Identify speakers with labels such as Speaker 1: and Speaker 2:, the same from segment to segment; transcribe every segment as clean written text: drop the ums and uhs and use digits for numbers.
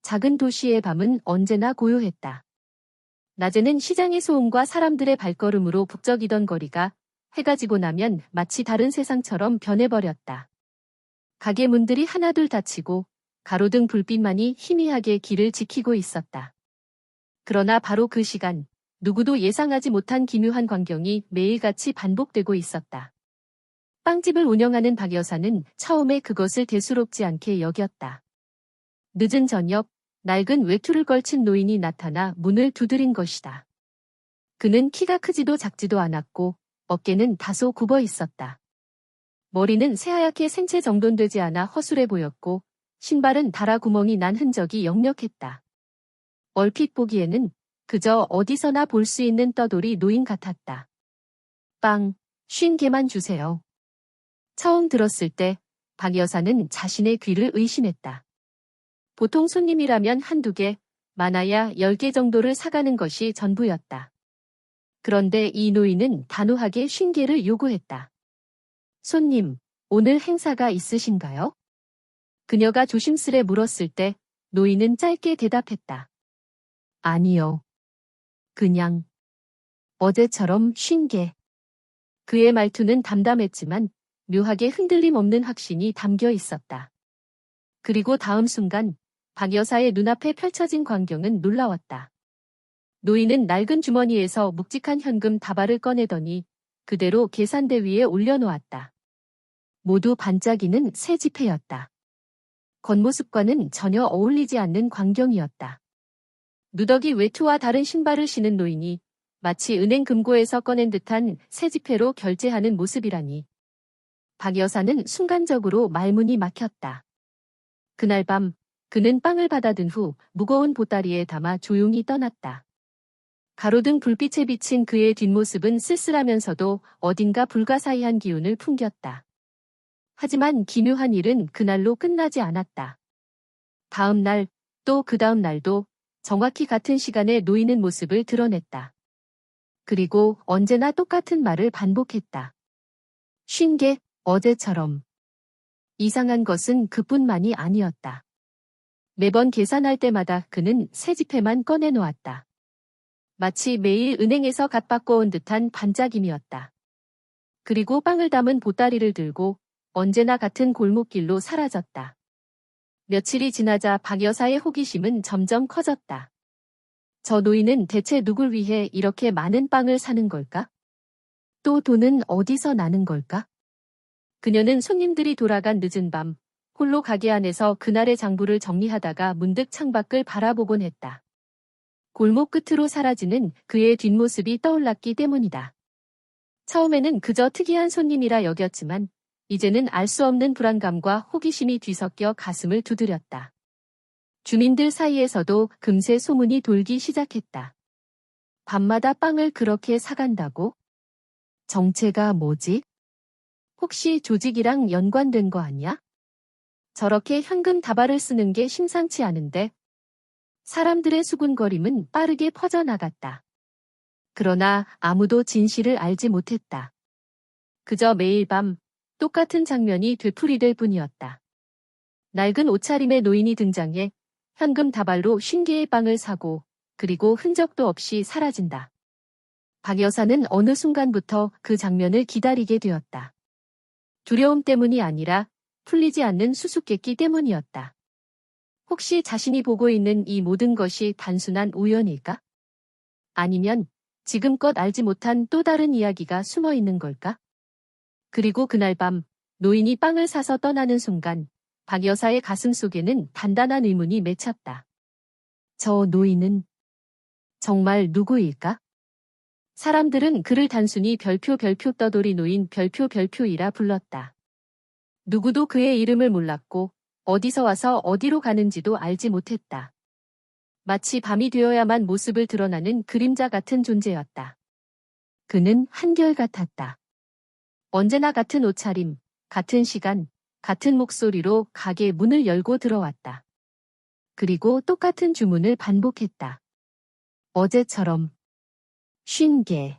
Speaker 1: 작은 도시의 밤은 언제나 고요했다. 낮에는 시장의 소음과 사람들의 발걸음으로 북적이던 거리가 해가 지고 나면 마치 다른 세상처럼 변해버렸다. 가게 문들이 하나둘 닫히고 가로등 불빛만이 희미하게 길을 지키고 있었다. 그러나 바로 그 시간, 누구도 예상하지 못한 기묘한 광경이 매일같이 반복되고 있었다. 빵집을 운영하는 박 여사는 처음에 그것을 대수롭지 않게 여겼다. 늦은 저녁, 낡은 외투를 걸친 노인이 나타나 문을 두드린 것이다. 그는 키가 크지도 작지도 않았고 어깨는 다소 굽어 있었다. 머리는 새하얗게 생채 정돈되지 않아 허술해 보였고 신발은 달아 구멍이 난 흔적이 역력했다. 얼핏 보기에는 그저 어디서나 볼 수 있는 떠돌이 노인 같았다. 빵, 50개만 주세요. 처음 들었을 때 박 여사는 자신의 귀를 의심했다. 보통 손님이라면 한두 개, 많아야 10개 정도를 사가는 것이 전부였다. 그런데 이 노인은 단호하게 50개를 요구했다. 손님, 오늘 행사가 있으신가요? 그녀가 조심스레 물었을 때 노인은 짧게 대답했다. 아니요. 그냥 어제처럼 50개. 그의 말투는 담담했지만 묘하게 흔들림 없는 확신이 담겨 있었다. 그리고 다음 순간 박 여사의 눈앞에 펼쳐진 광경은 놀라웠다. 노인은 낡은 주머니에서 묵직한 현금 다발을 꺼내더니 그대로 계산대 위에 올려놓았다. 모두 반짝이는 새 지폐였다. 겉모습과는 전혀 어울리지 않는 광경이었다. 누더기 외투와 다른 신발을 신은 노인이 마치 은행 금고에서 꺼낸 듯한 새 지폐로 결제하는 모습이라니. 박 여사는 순간적으로 말문이 막혔다. 그날 밤 그는 빵을 받아든 후 무거운 보따리에 담아 조용히 떠났다. 가로등 불빛에 비친 그의 뒷모습은 쓸쓸하면서도 어딘가 불가사의한 기운을 풍겼다. 하지만 기묘한 일은 그날로 끝나지 않았다. 다음 날, 또 그 다음 날도 정확히 같은 시간에 노인은 모습을 드러냈다. 그리고 언제나 똑같은 말을 반복했다. 50개, 어제처럼. 이상한 것은 그뿐만이 아니었다. 매번 계산할 때마다 그는 새 지폐만 꺼내놓았다. 마치 매일 은행에서 갓 바꿔온 듯한 반짝임이었다. 그리고 빵을 담은 보따리를 들고 언제나 같은 골목길로 사라졌다. 며칠이 지나자 박 여사의 호기심은 점점 커졌다. 저 노인은 대체 누굴 위해 이렇게 많은 빵을 사는 걸까? 또 돈은 어디서 나는 걸까? 그녀는 손님들이 돌아간 늦은 밤, 홀로 가게 안에서 그날의 장부를 정리하다가 문득 창밖을 바라보곤 했다. 골목 끝으로 사라지는 그의 뒷모습이 떠올랐기 때문이다. 처음에는 그저 특이한 손님이라 여겼지만 이제는 알 수 없는 불안감과 호기심이 뒤섞여 가슴을 두드렸다. 주민들 사이에서도 금세 소문이 돌기 시작했다. 밤마다 빵을 그렇게 사간다고? 정체가 뭐지? 혹시 조직이랑 연관된 거 아니야? 저렇게 현금 다발을 쓰는 게 심상치 않은데? 사람들의 수군거림은 빠르게 퍼져나갔다. 그러나 아무도 진실을 알지 못했다. 그저 매일 밤 똑같은 장면이 되풀이될 뿐이었다. 낡은 옷차림의 노인이 등장해 현금 다발로 50개의 빵을 사고 그리고 흔적도 없이 사라진다. 박 여사는 어느 순간부터 그 장면을 기다리게 되었다. 두려움 때문이 아니라 풀리지 않는 수수께끼 때문이었다. 혹시 자신이 보고 있는 이 모든 것이 단순한 우연일까? 아니면 지금껏 알지 못한 또 다른 이야기가 숨어 있는 걸까? 그리고 그날 밤 노인이 빵을 사서 떠나는 순간 박 여사의 가슴 속에는 단단한 의문이 맺혔다. 저 노인은 정말 누구일까? 사람들은 그를 단순히 별표 떠돌이 노인 별표이라 불렀다. 누구도 그의 이름을 몰랐고 어디서 와서 어디로 가는지도 알지 못했다. 마치 밤이 되어야만 모습을 드러나는 그림자 같은 존재였다. 그는 한결같았다. 언제나 같은 옷차림, 같은 시간, 같은 목소리로 가게 문을 열고 들어왔다. 그리고 똑같은 주문을 반복했다. 어제처럼 50개.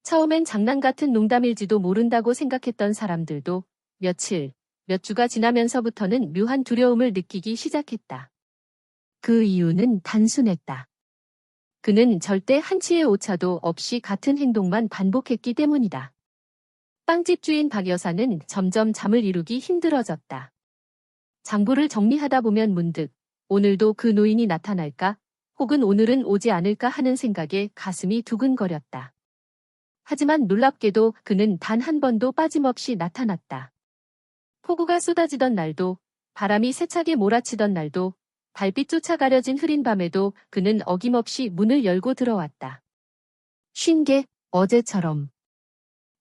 Speaker 1: 처음엔 장난 같은 농담일지도 모른다고 생각했던 사람들도 며칠, 몇 주가 지나면서부터는 묘한 두려움을 느끼기 시작했다. 그 이유는 단순했다. 그는 절대 한치의 오차도 없이 같은 행동만 반복했기 때문이다. 빵집 주인 박 여사는 점점 잠을 이루기 힘들어졌다. 장부를 정리하다 보면 문득 오늘도 그 노인이 나타날까 혹은 오늘은 오지 않을까 하는 생각에 가슴이 두근거렸다. 하지만 놀랍게도 그는 단 한 번도 빠짐없이 나타났다. 폭우가 쏟아지던 날도, 바람이 세차게 몰아치던 날도, 달빛조차 가려진 흐린 밤에도 그는 어김없이 문을 열고 들어왔다. 쉰게 어제처럼.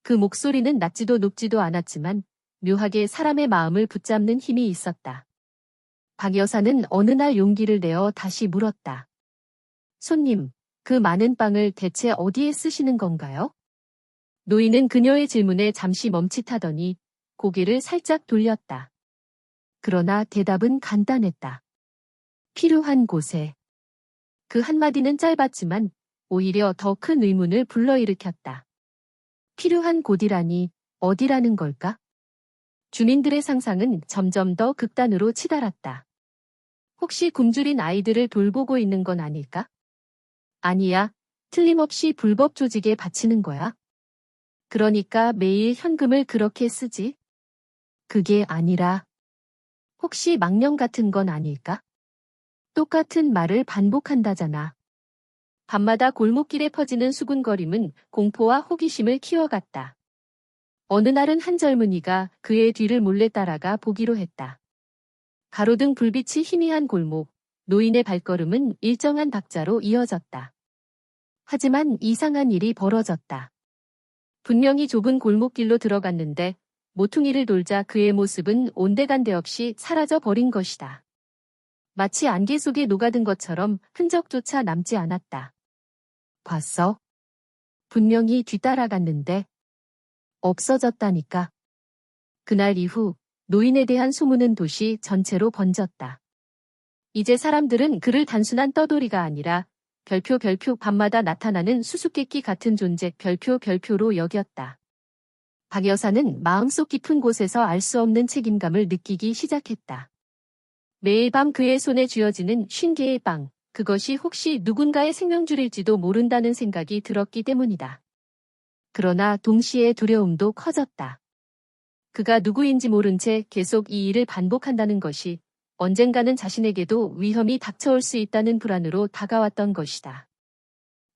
Speaker 1: 그 목소리는 낮지도 높지도 않았지만 묘하게 사람의 마음을 붙잡는 힘이 있었다. 박 여사는 어느 날 용기를 내어 다시 물었다. 손님, 그 많은 빵을 대체 어디에 쓰시는 건가요? 노인은 그녀의 질문에 잠시 멈칫하더니 고개를 살짝 돌렸다. 그러나 대답은 간단했다. 필요한 곳에. 그 한마디는 짧았지만 오히려 더 큰 의문을 불러일으켰다. 필요한 곳이라니 어디라는 걸까? 주민들의 상상은 점점 더 극단으로 치달았다. 혹시 굶주린 아이들을 돌보고 있는 건 아닐까? 아니야, 틀림없이 불법 조직에 바치는 거야. 그러니까 매일 현금을 그렇게 쓰지? 그게 아니라 혹시 망령 같은 건 아닐까? 똑같은 말을 반복한다잖아. 밤마다 골목길에 퍼지는 수군거림은 공포와 호기심을 키워갔다. 어느 날은 한 젊은이가 그의 뒤를 몰래 따라가 보기로 했다. 가로등 불빛이 희미한 골목, 노인의 발걸음은 일정한 박자로 이어졌다. 하지만 이상한 일이 벌어졌다. 분명히 좁은 골목길로 들어갔는데 모퉁이를 돌자 그의 모습은 온데간데 없이 사라져 버린 것이다. 마치 안개 속에 녹아든 것처럼 흔적조차 남지 않았다. 봤어? 분명히 뒤따라갔는데 없어졌다니까. 그날 이후 노인에 대한 소문은 도시 전체로 번졌다. 이제 사람들은 그를 단순한 떠돌이가 아니라 별표 밤마다 나타나는 수수께끼 같은 존재 별표로 여겼다. 박 여사는 마음속 깊은 곳에서 알 수 없는 책임감을 느끼기 시작했다. 매일 밤 그의 손에 쥐어지는 50개의 빵, 그것이 혹시 누군가의 생명줄일지도 모른다는 생각이 들었기 때문이다. 그러나 동시에 두려움도 커졌다. 그가 누구인지 모른 채 계속 이 일을 반복한다는 것이 언젠가는 자신에게도 위험이 닥쳐올 수 있다는 불안으로 다가왔던 것이다.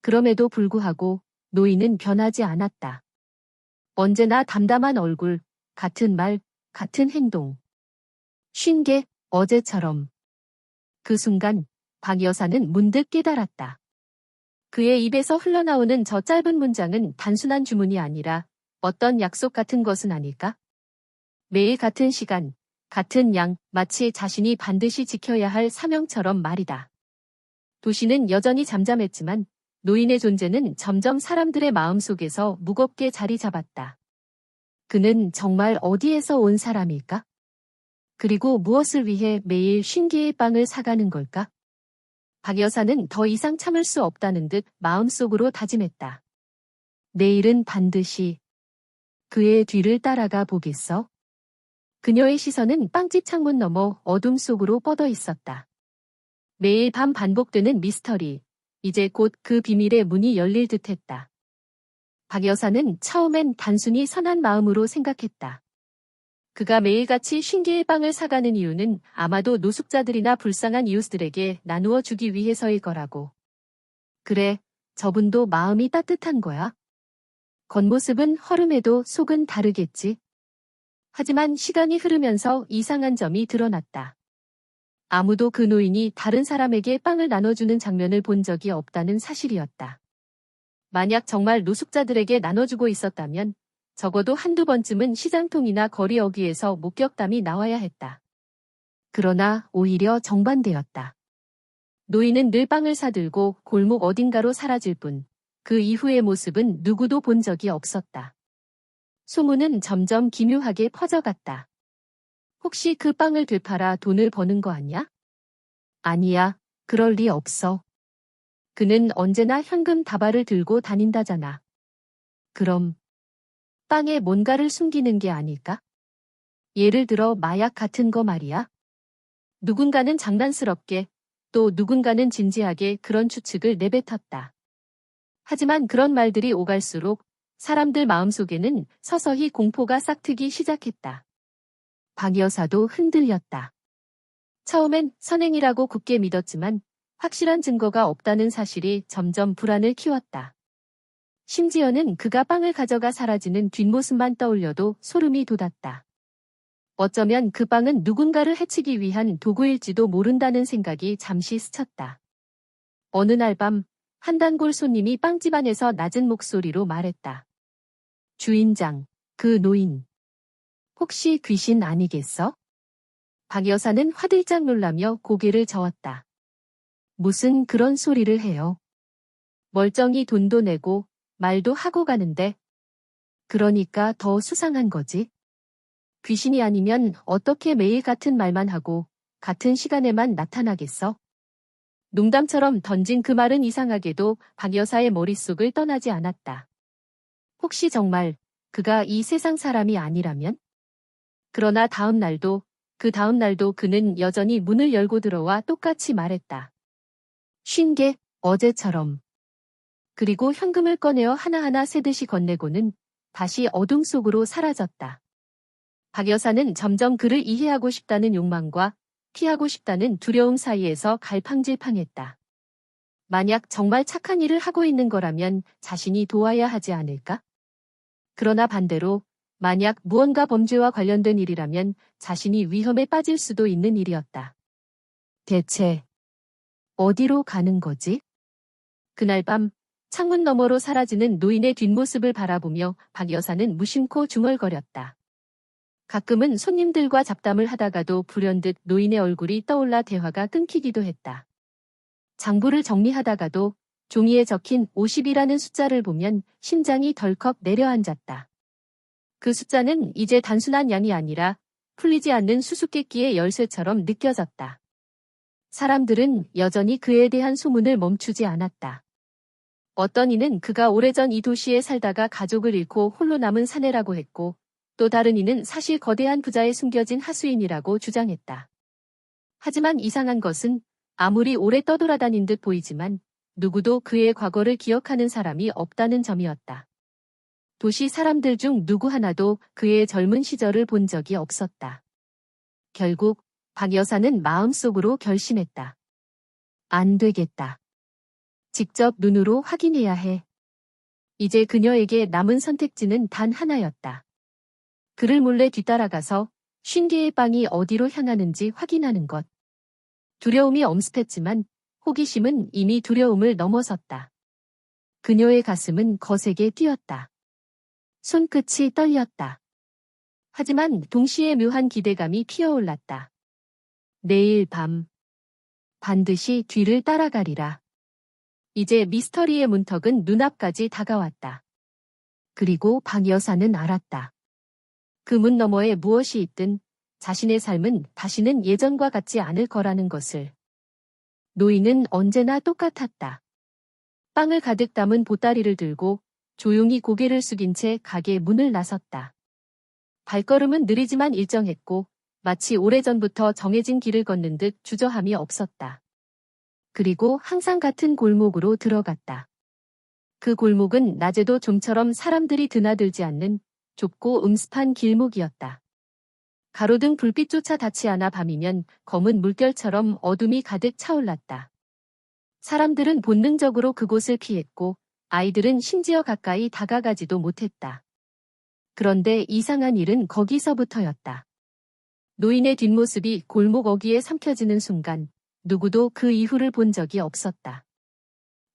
Speaker 1: 그럼에도 불구하고 노인은 변하지 않았다. 언제나 담담한 얼굴, 같은 말, 같은 행동. 50개, 어제처럼. 그 순간 박 여사는 문득 깨달았다. 그의 입에서 흘러나오는 저 짧은 문장은 단순한 주문이 아니라 어떤 약속 같은 것은 아닐까? 매일 같은 시간, 같은 양, 마치 자신이 반드시 지켜야 할 사명처럼 말이다. 도시는 여전히 잠잠했지만 노인의 존재는 점점 사람들의 마음속에서 무겁게 자리 잡았다. 그는 정말 어디에서 온 사람일까? 그리고 무엇을 위해 매일 50개의 빵을 사가는 걸까? 박 여사는 더 이상 참을 수 없다는 듯 마음속으로 다짐했다. 내일은 반드시 그의 뒤를 따라가 보겠어. 그녀의 시선은 빵집 창문 너머 어둠 속으로 뻗어 있었다. 매일 밤 반복되는 미스터리, 이제 곧 그 비밀의 문이 열릴 듯했다. 박 여사는 처음엔 단순히 선한 마음으로 생각했다. 그가 매일같이 50개의 빵을 사가는 이유는 아마도 노숙자들이나 불쌍한 이웃들에게 나누어 주기 위해서일 거라고. 그래, 저분도 마음이 따뜻한 거야. 겉모습은 허름해도 속은 다르겠지. 하지만 시간이 흐르면서 이상한 점이 드러났다. 아무도 그 노인이 다른 사람에게 빵을 나눠주는 장면을 본 적이 없다는 사실이었다. 만약 정말 노숙자들에게 나눠주고 있었다면 적어도 한두 번쯤은 시장통이나 거리 어귀에서 목격담이 나와야 했다. 그러나 오히려 정반대였다. 노인은 늘 빵을 사들고 골목 어딘가로 사라질 뿐 그 이후의 모습은 누구도 본 적이 없었다. 소문은 점점 기묘하게 퍼져갔다. 혹시 그 빵을 되팔아 돈을 버는 거 아니야? 아니야, 그럴 리 없어. 그는 언제나 현금 다발을 들고 다닌다잖아. 그럼 빵에 뭔가를 숨기는 게 아닐까? 예를 들어 마약 같은 거 말이야. 누군가는 장난스럽게 또 누군가는 진지하게 그런 추측을 내뱉었다. 하지만 그런 말들이 오갈수록 사람들 마음속에는 서서히 공포가 싹트기 시작했다. 박 여사도 흔들렸다. 처음엔 선행이라고 굳게 믿었지만 확실한 증거가 없다는 사실이 점점 불안을 키웠다. 심지어는 그가 빵을 가져가 사라지는 뒷모습만 떠올려도 소름이 돋았다. 어쩌면 그 빵은 누군가를 해치기 위한 도구일지도 모른다는 생각이 잠시 스쳤다. 어느 날 밤, 한 단골 손님이 빵집 안에서 낮은 목소리로 말했다. 주인장, 그 노인. 혹시 귀신 아니겠어? 박 여사는 화들짝 놀라며 고개를 저었다. 무슨 그런 소리를 해요? 멀쩡히 돈도 내고 말도 하고 가는데. 그러니까 더 수상한 거지. 귀신이 아니면 어떻게 매일 같은 말만 하고 같은 시간에만 나타나겠어? 농담처럼 던진 그 말은 이상하게도 박 여사의 머릿속을 떠나지 않았다. 혹시 정말 그가 이 세상 사람이 아니라면? 그러나 그 다음 날도 그는 여전히 문을 열고 들어와 똑같이 말했다. 50개, 어제처럼. 그리고 현금을 꺼내어 하나하나 세듯이 건네고는 다시 어둠 속으로 사라졌다. 박 여사는 점점 그를 이해하고 싶다는 욕망과 피하고 싶다는 두려움 사이에서 갈팡질팡했다. 만약 정말 착한 일을 하고 있는 거라면 자신이 도와야 하지 않을까? 그러나 반대로 만약 무언가 범죄와 관련된 일이라면 자신이 위험에 빠질 수도 있는 일이었다. 대체 어디로 가는 거지? 그날 밤 창문 너머로 사라지는 노인의 뒷모습을 바라보며 박 여사는 무심코 중얼거렸다. 가끔은 손님들과 잡담을 하다가도 불현듯 노인의 얼굴이 떠올라 대화가 끊기기도 했다. 장부를 정리하다가도 종이에 적힌 50이라는 숫자를 보면 심장이 덜컥 내려앉았다. 그 숫자는 이제 단순한 양이 아니라 풀리지 않는 수수께끼의 열쇠처럼 느껴졌다. 사람들은 여전히 그에 대한 소문을 멈추지 않았다. 어떤 이는 그가 오래전 이 도시에 살다가 가족을 잃고 홀로 남은 사내라고 했고, 또 다른 이는 사실 거대한 부자에 숨겨진 하수인이라고 주장했다. 하지만 이상한 것은 아무리 오래 떠돌아다닌 듯 보이지만 누구도 그의 과거를 기억하는 사람이 없다는 점이었다. 도시 사람들 중 누구 하나도 그의 젊은 시절을 본 적이 없었다. 결국 박 여사는 마음속으로 결심했다. 안 되겠다. 직접 눈으로 확인해야 해. 이제 그녀에게 남은 선택지는 단 하나였다. 그를 몰래 뒤따라가서 50개의 빵이 어디로 향하는지 확인하는 것. 두려움이 엄습했지만 호기심은 이미 두려움을 넘어섰다. 그녀의 가슴은 거세게 뛰었다. 손끝이 떨렸다. 하지만 동시에 묘한 기대감이 피어올랐다. 내일 밤 반드시 뒤를 따라가리라. 이제 미스터리의 문턱은 눈앞까지 다가왔다. 그리고 박 여사는 알았다. 그 문 너머에 무엇이 있든 자신의 삶은 다시는 예전과 같지 않을 거라는 것을. 노인은 언제나 똑같았다. 빵을 가득 담은 보따리를 들고 조용히 고개를 숙인 채 가게 문을 나섰다. 발걸음은 느리지만 일정했고 마치 오래전부터 정해진 길을 걷는 듯 주저함이 없었다. 그리고 항상 같은 골목으로 들어갔다. 그 골목은 낮에도 좀처럼 사람들이 드나들지 않는 좁고 음습한 길목이었다. 가로등 불빛조차 닿지 않아 밤이면 검은 물결처럼 어둠이 가득 차올랐다. 사람들은 본능적으로 그곳을 피했고 아이들은 심지어 가까이 다가가지도 못했다. 그런데 이상한 일은 거기서부터였다. 노인의 뒷모습이 골목 어귀에 삼켜지는 순간 누구도 그 이후를 본 적이 없었다.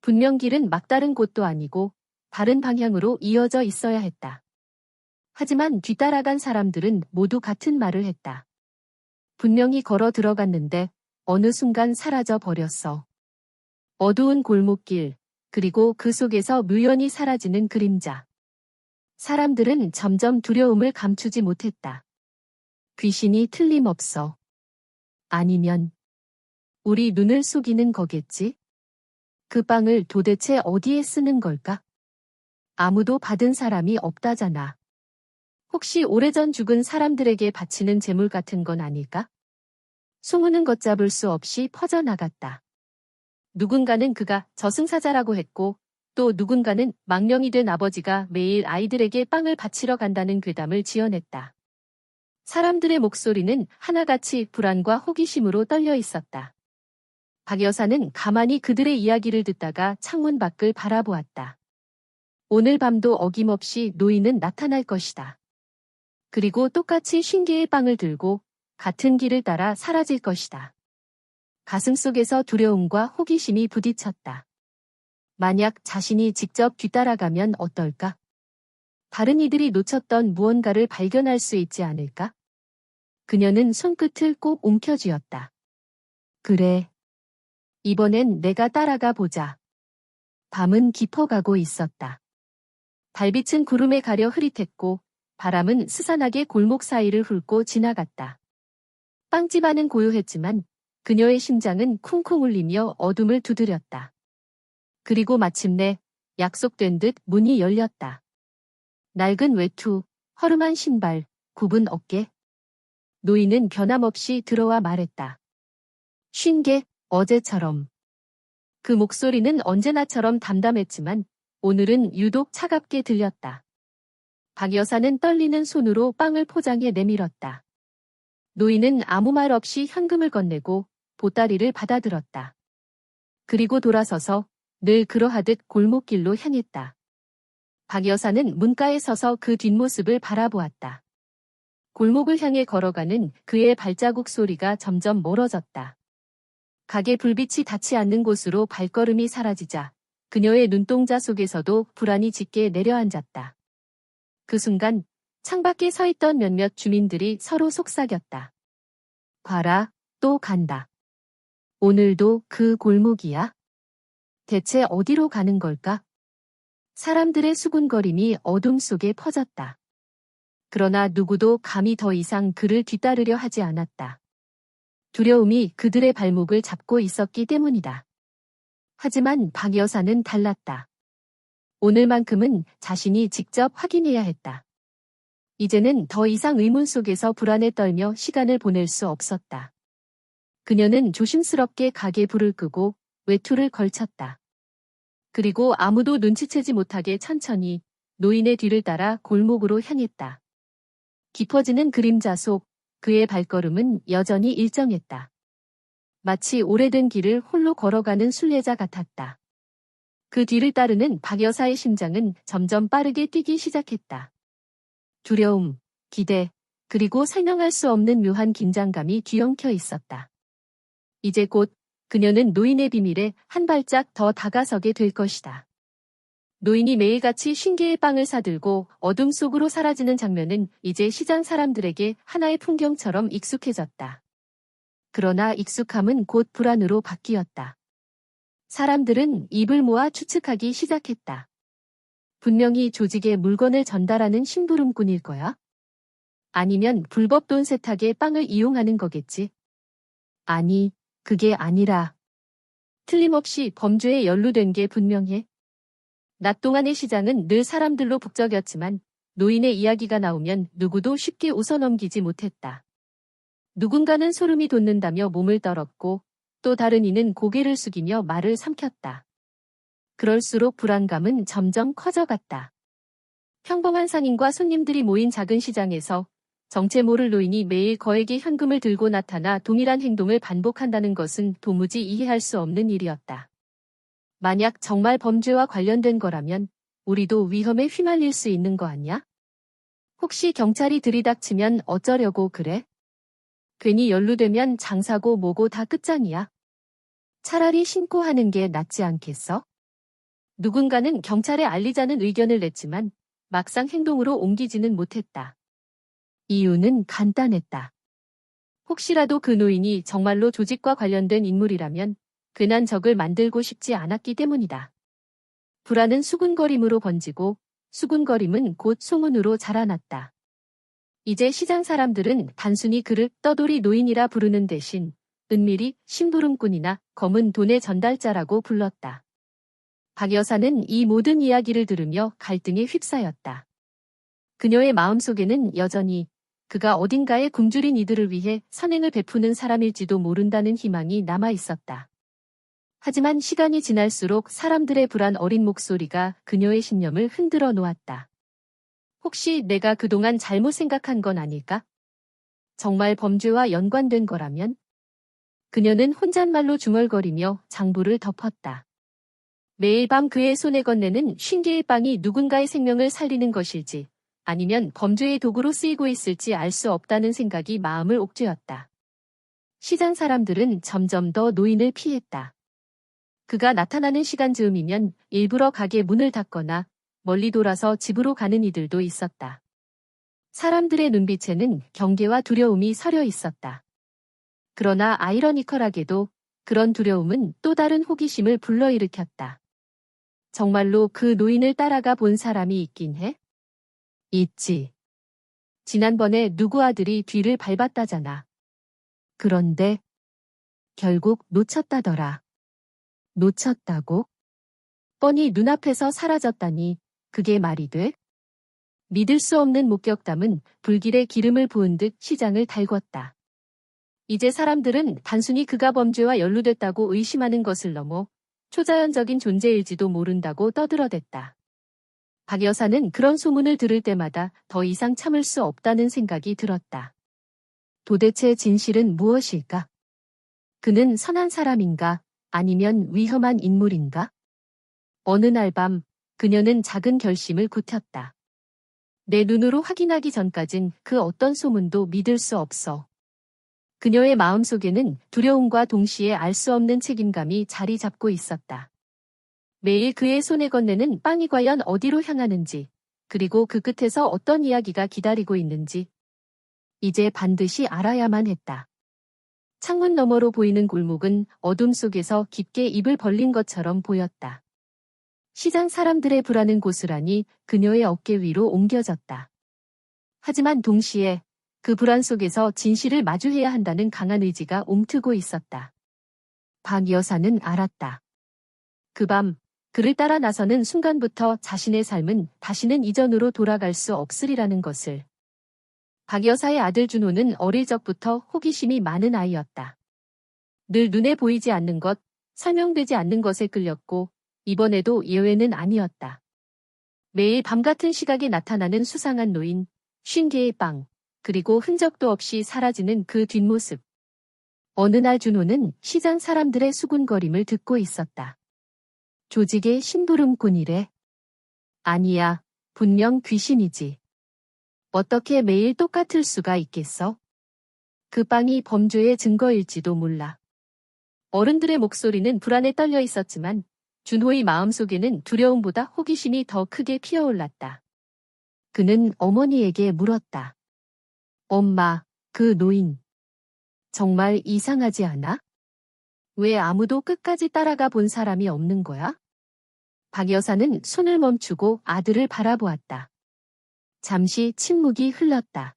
Speaker 1: 분명 길은 막다른 곳도 아니고 다른 방향으로 이어져 있어야 했다. 하지만 뒤따라간 사람들은 모두 같은 말을 했다. 분명히 걸어 들어갔는데 어느 순간 사라져 버렸어. 어두운 골목길, 그리고 그 속에서 묘연히 사라지는 그림자. 사람들은 점점 두려움을 감추지 못했다. 귀신이 틀림없어. 아니면 우리 눈을 속이는 거겠지? 그 빵을 도대체 어디에 쓰는 걸까? 아무도 받은 사람이 없다잖아. 혹시 오래전 죽은 사람들에게 바치는 제물 같은 건 아닐까? 소문은 걷잡을 수 없이 퍼져나갔다. 누군가는 그가 저승사자라고 했고 또 누군가는 망령이 된 아버지가 매일 아이들에게 빵을 바치러 간다는 괴담을 지어냈다. 사람들의 목소리는 하나같이 불안과 호기심으로 떨려 있었다. 박 여사는 가만히 그들의 이야기를 듣다가 창문 밖을 바라보았다. 오늘 밤도 어김없이 노인은 나타날 것이다. 그리고 똑같이 50개의 빵을 들고 같은 길을 따라 사라질 것이다. 가슴속에서 두려움과 호기심이 부딪혔다. 만약 자신이 직접 뒤따라가면 어떨까? 다른 이들이 놓쳤던 무언가를 발견할 수 있지 않을까? 그녀는 손끝을 꼭 움켜쥐었다. 그래. 이번엔 내가 따라가 보자. 밤은 깊어가고 있었다. 달빛은 구름에 가려 흐릿했고 바람은 스산하게 골목 사이를 훑고 지나갔다. 빵집 안은 고요했지만 그녀의 심장은 쿵쿵 울리며 어둠을 두드렸다. 그리고 마침내 약속된 듯 문이 열렸다. 낡은 외투, 허름한 신발, 굽은 어깨. 노인은 변함없이 들어와 말했다. 50개, 어제처럼. 그 목소리는 언제나처럼 담담했지만 오늘은 유독 차갑게 들렸다. 박 여사는 떨리는 손으로 빵을 포장해 내밀었다. 노인은 아무 말 없이 현금을 건네고 보따리를 받아들었다. 그리고 돌아서서 늘 그러하듯 골목길로 향했다. 박 여사는 문가에 서서 그 뒷모습을 바라보았다. 골목을 향해 걸어가는 그의 발자국 소리가 점점 멀어졌다. 가게 불빛이 닿지 않는 곳으로 발걸음이 사라지자 그녀의 눈동자 속에서도 불안이 짙게 내려앉았다. 그 순간 창밖에 서 있던 몇몇 주민들이 서로 속삭였다. 봐라, 또 간다. 오늘도 그 골목이야? 대체 어디로 가는 걸까? 사람들의 수군거림이 어둠 속에 퍼졌다. 그러나 누구도 감히 더 이상 그를 뒤따르려 하지 않았다. 두려움이 그들의 발목을 잡고 있었기 때문이다. 하지만 박 여사는 달랐다. 오늘만큼은 자신이 직접 확인해야 했다. 이제는 더 이상 의문 속에서 불안에 떨며 시간을 보낼 수 없었다. 그녀는 조심스럽게 가게 불을 끄고 외투를 걸쳤다. 그리고 아무도 눈치채지 못하게 천천히 노인의 뒤를 따라 골목으로 향했다. 깊어지는 그림자 속 그의 발걸음은 여전히 일정했다. 마치 오래된 길을 홀로 걸어가는 순례자 같았다. 그 뒤를 따르는 박 여사의 심장은 점점 빠르게 뛰기 시작했다. 두려움, 기대, 그리고 설명할 수 없는 묘한 긴장감이 뒤엉켜 있었다. 이제 곧 그녀는 노인의 비밀에 한 발짝 더 다가서게 될 것이다. 노인이 매일같이 50개의 빵을 사들고 어둠 속으로 사라지는 장면은 이제 시장 사람들에게 하나의 풍경처럼 익숙해졌다. 그러나 익숙함은 곧 불안으로 바뀌었다. 사람들은 입을 모아 추측하기 시작했다. 분명히 조직에 물건을 전달하는 심부름꾼일 거야? 아니면 불법 돈 세탁에 빵을 이용하는 거겠지? 아니, 그게 아니라. 틀림없이 범죄에 연루된 게 분명해. 낮 동안의 시장은 늘 사람들로 북적였지만 노인의 이야기가 나오면 누구도 쉽게 웃어넘기지 못했다. 누군가는 소름이 돋는다며 몸을 떨었고 또 다른 이는 고개를 숙이며 말을 삼켰다. 그럴수록 불안감은 점점 커져갔다. 평범한 상인과 손님들이 모인 작은 시장에서 정체 모를 노인이 매일 거액의 현금을 들고 나타나 동일한 행동을 반복한다는 것은 도무지 이해할 수 없는 일이었다. 만약 정말 범죄와 관련된 거라면 우리도 위험에 휘말릴 수 있는 거 아니야? 혹시 경찰이 들이닥치면 어쩌려고 그래? 괜히 연루되면 장사고 뭐고 다 끝장이야. 차라리 신고하는 게 낫지 않겠어? 누군가는 경찰에 알리자는 의견을 냈지만 막상 행동으로 옮기지는 못했다. 이유는 간단했다. 혹시라도 그 노인이 정말로 조직과 관련된 인물이라면 괜한 적을 만들고 싶지 않았기 때문이다. 불안은 수군거림으로 번지고 수군거림은 곧 소문으로 자라났다. 이제 시장 사람들은 단순히 그를 떠돌이 노인이라 부르는 대신 은밀히 심부름꾼이나 검은 돈의 전달자라고 불렀다. 박 여사는 이 모든 이야기를 들으며 갈등에 휩싸였다. 그녀의 마음속에는 여전히 그가 어딘가에 굶주린 이들을 위해 선행을 베푸는 사람일지도 모른다는 희망이 남아 있었다. 하지만 시간이 지날수록 사람들의 불안 어린 목소리가 그녀의 신념을 흔들어 놓았다. 혹시 내가 그동안 잘못 생각한 건 아닐까? 정말 범죄와 연관된 거라면? 그녀는 혼잣말로 중얼거리며 장부를 덮었다. 매일 밤 그의 손에 건네는 50개의 빵이 누군가의 생명을 살리는 것일지 아니면 범죄의 도구로 쓰이고 있을지 알 수 없다는 생각이 마음을 옥죄었다. 시장 사람들은 점점 더 노인을 피했다. 그가 나타나는 시간 즈음이면 일부러 가게 문을 닫거나 멀리 돌아서 집으로 가는 이들도 있었다. 사람들의 눈빛에는 경계와 두려움이 서려 있었다. 그러나 아이러니컬하게도 그런 두려움은 또 다른 호기심을 불러일으켰다. 정말로 그 노인을 따라가 본 사람이 있긴 해? 있지. 지난번에 누구 아들이 뒤를 밟았다잖아. 그런데 결국 놓쳤다더라. 놓쳤다고? 뻔히 눈앞에서 사라졌다니 그게 말이 돼? 믿을 수 없는 목격담은 불길에 기름을 부은 듯 시장을 달궜다. 이제 사람들은 단순히 그가 범죄와 연루됐다고 의심하는 것을 넘어 초자연적인 존재일지도 모른다고 떠들어댔다. 박 여사는 그런 소문을 들을 때마다 더 이상 참을 수 없다는 생각이 들었다. 도대체 진실은 무엇일까? 그는 선한 사람인가? 아니면 위험한 인물인가? 어느 날 밤 그녀는 작은 결심을 굳혔다. 내 눈으로 확인하기 전까진 그 어떤 소문도 믿을 수 없어. 그녀의 마음속에는 두려움과 동시에 알 수 없는 책임감이 자리 잡고 있었다. 매일 그의 손에 건네는 빵이 과연 어디로 향하는지, 그리고 그 끝에서 어떤 이야기가 기다리고 있는지, 이제 반드시 알아야만 했다. 창문 너머로 보이는 골목은 어둠 속에서 깊게 입을 벌린 것처럼 보였다. 시장 사람들의 불안은 고스란히 그녀의 어깨 위로 옮겨졌다. 하지만 동시에 그 불안 속에서 진실을 마주해야 한다는 강한 의지가 움트고 있었다. 박 여사는 알았다. 그 밤 그를 따라 나서는 순간부터 자신의 삶은 다시는 이전으로 돌아갈 수 없으리라는 것을. 박 여사의 아들 준호는 어릴 적부터 호기심이 많은 아이였다. 늘 눈에 보이지 않는 것, 설명되지 않는 것에 끌렸고 이번에도 예외는 아니었다. 매일 밤 같은 시각에 나타나는 수상한 노인, 50개의 빵, 그리고 흔적도 없이 사라지는 그 뒷모습. 어느 날 준호는 시장 사람들의 수군거림을 듣고 있었다. 조직의 심부름꾼이래. 아니야, 분명 귀신이지. 어떻게 매일 똑같을 수가 있겠어? 그 빵이 범죄의 증거일지도 몰라. 어른들의 목소리는 불안에 떨려 있었지만 준호의 마음속에는 두려움보다 호기심이 더 크게 피어올랐다. 그는 어머니에게 물었다. 엄마, 그 노인. 정말 이상하지 않아? 왜 아무도 끝까지 따라가 본 사람이 없는 거야? 박 여사는 손을 멈추고 아들을 바라보았다. 잠시 침묵이 흘렀다.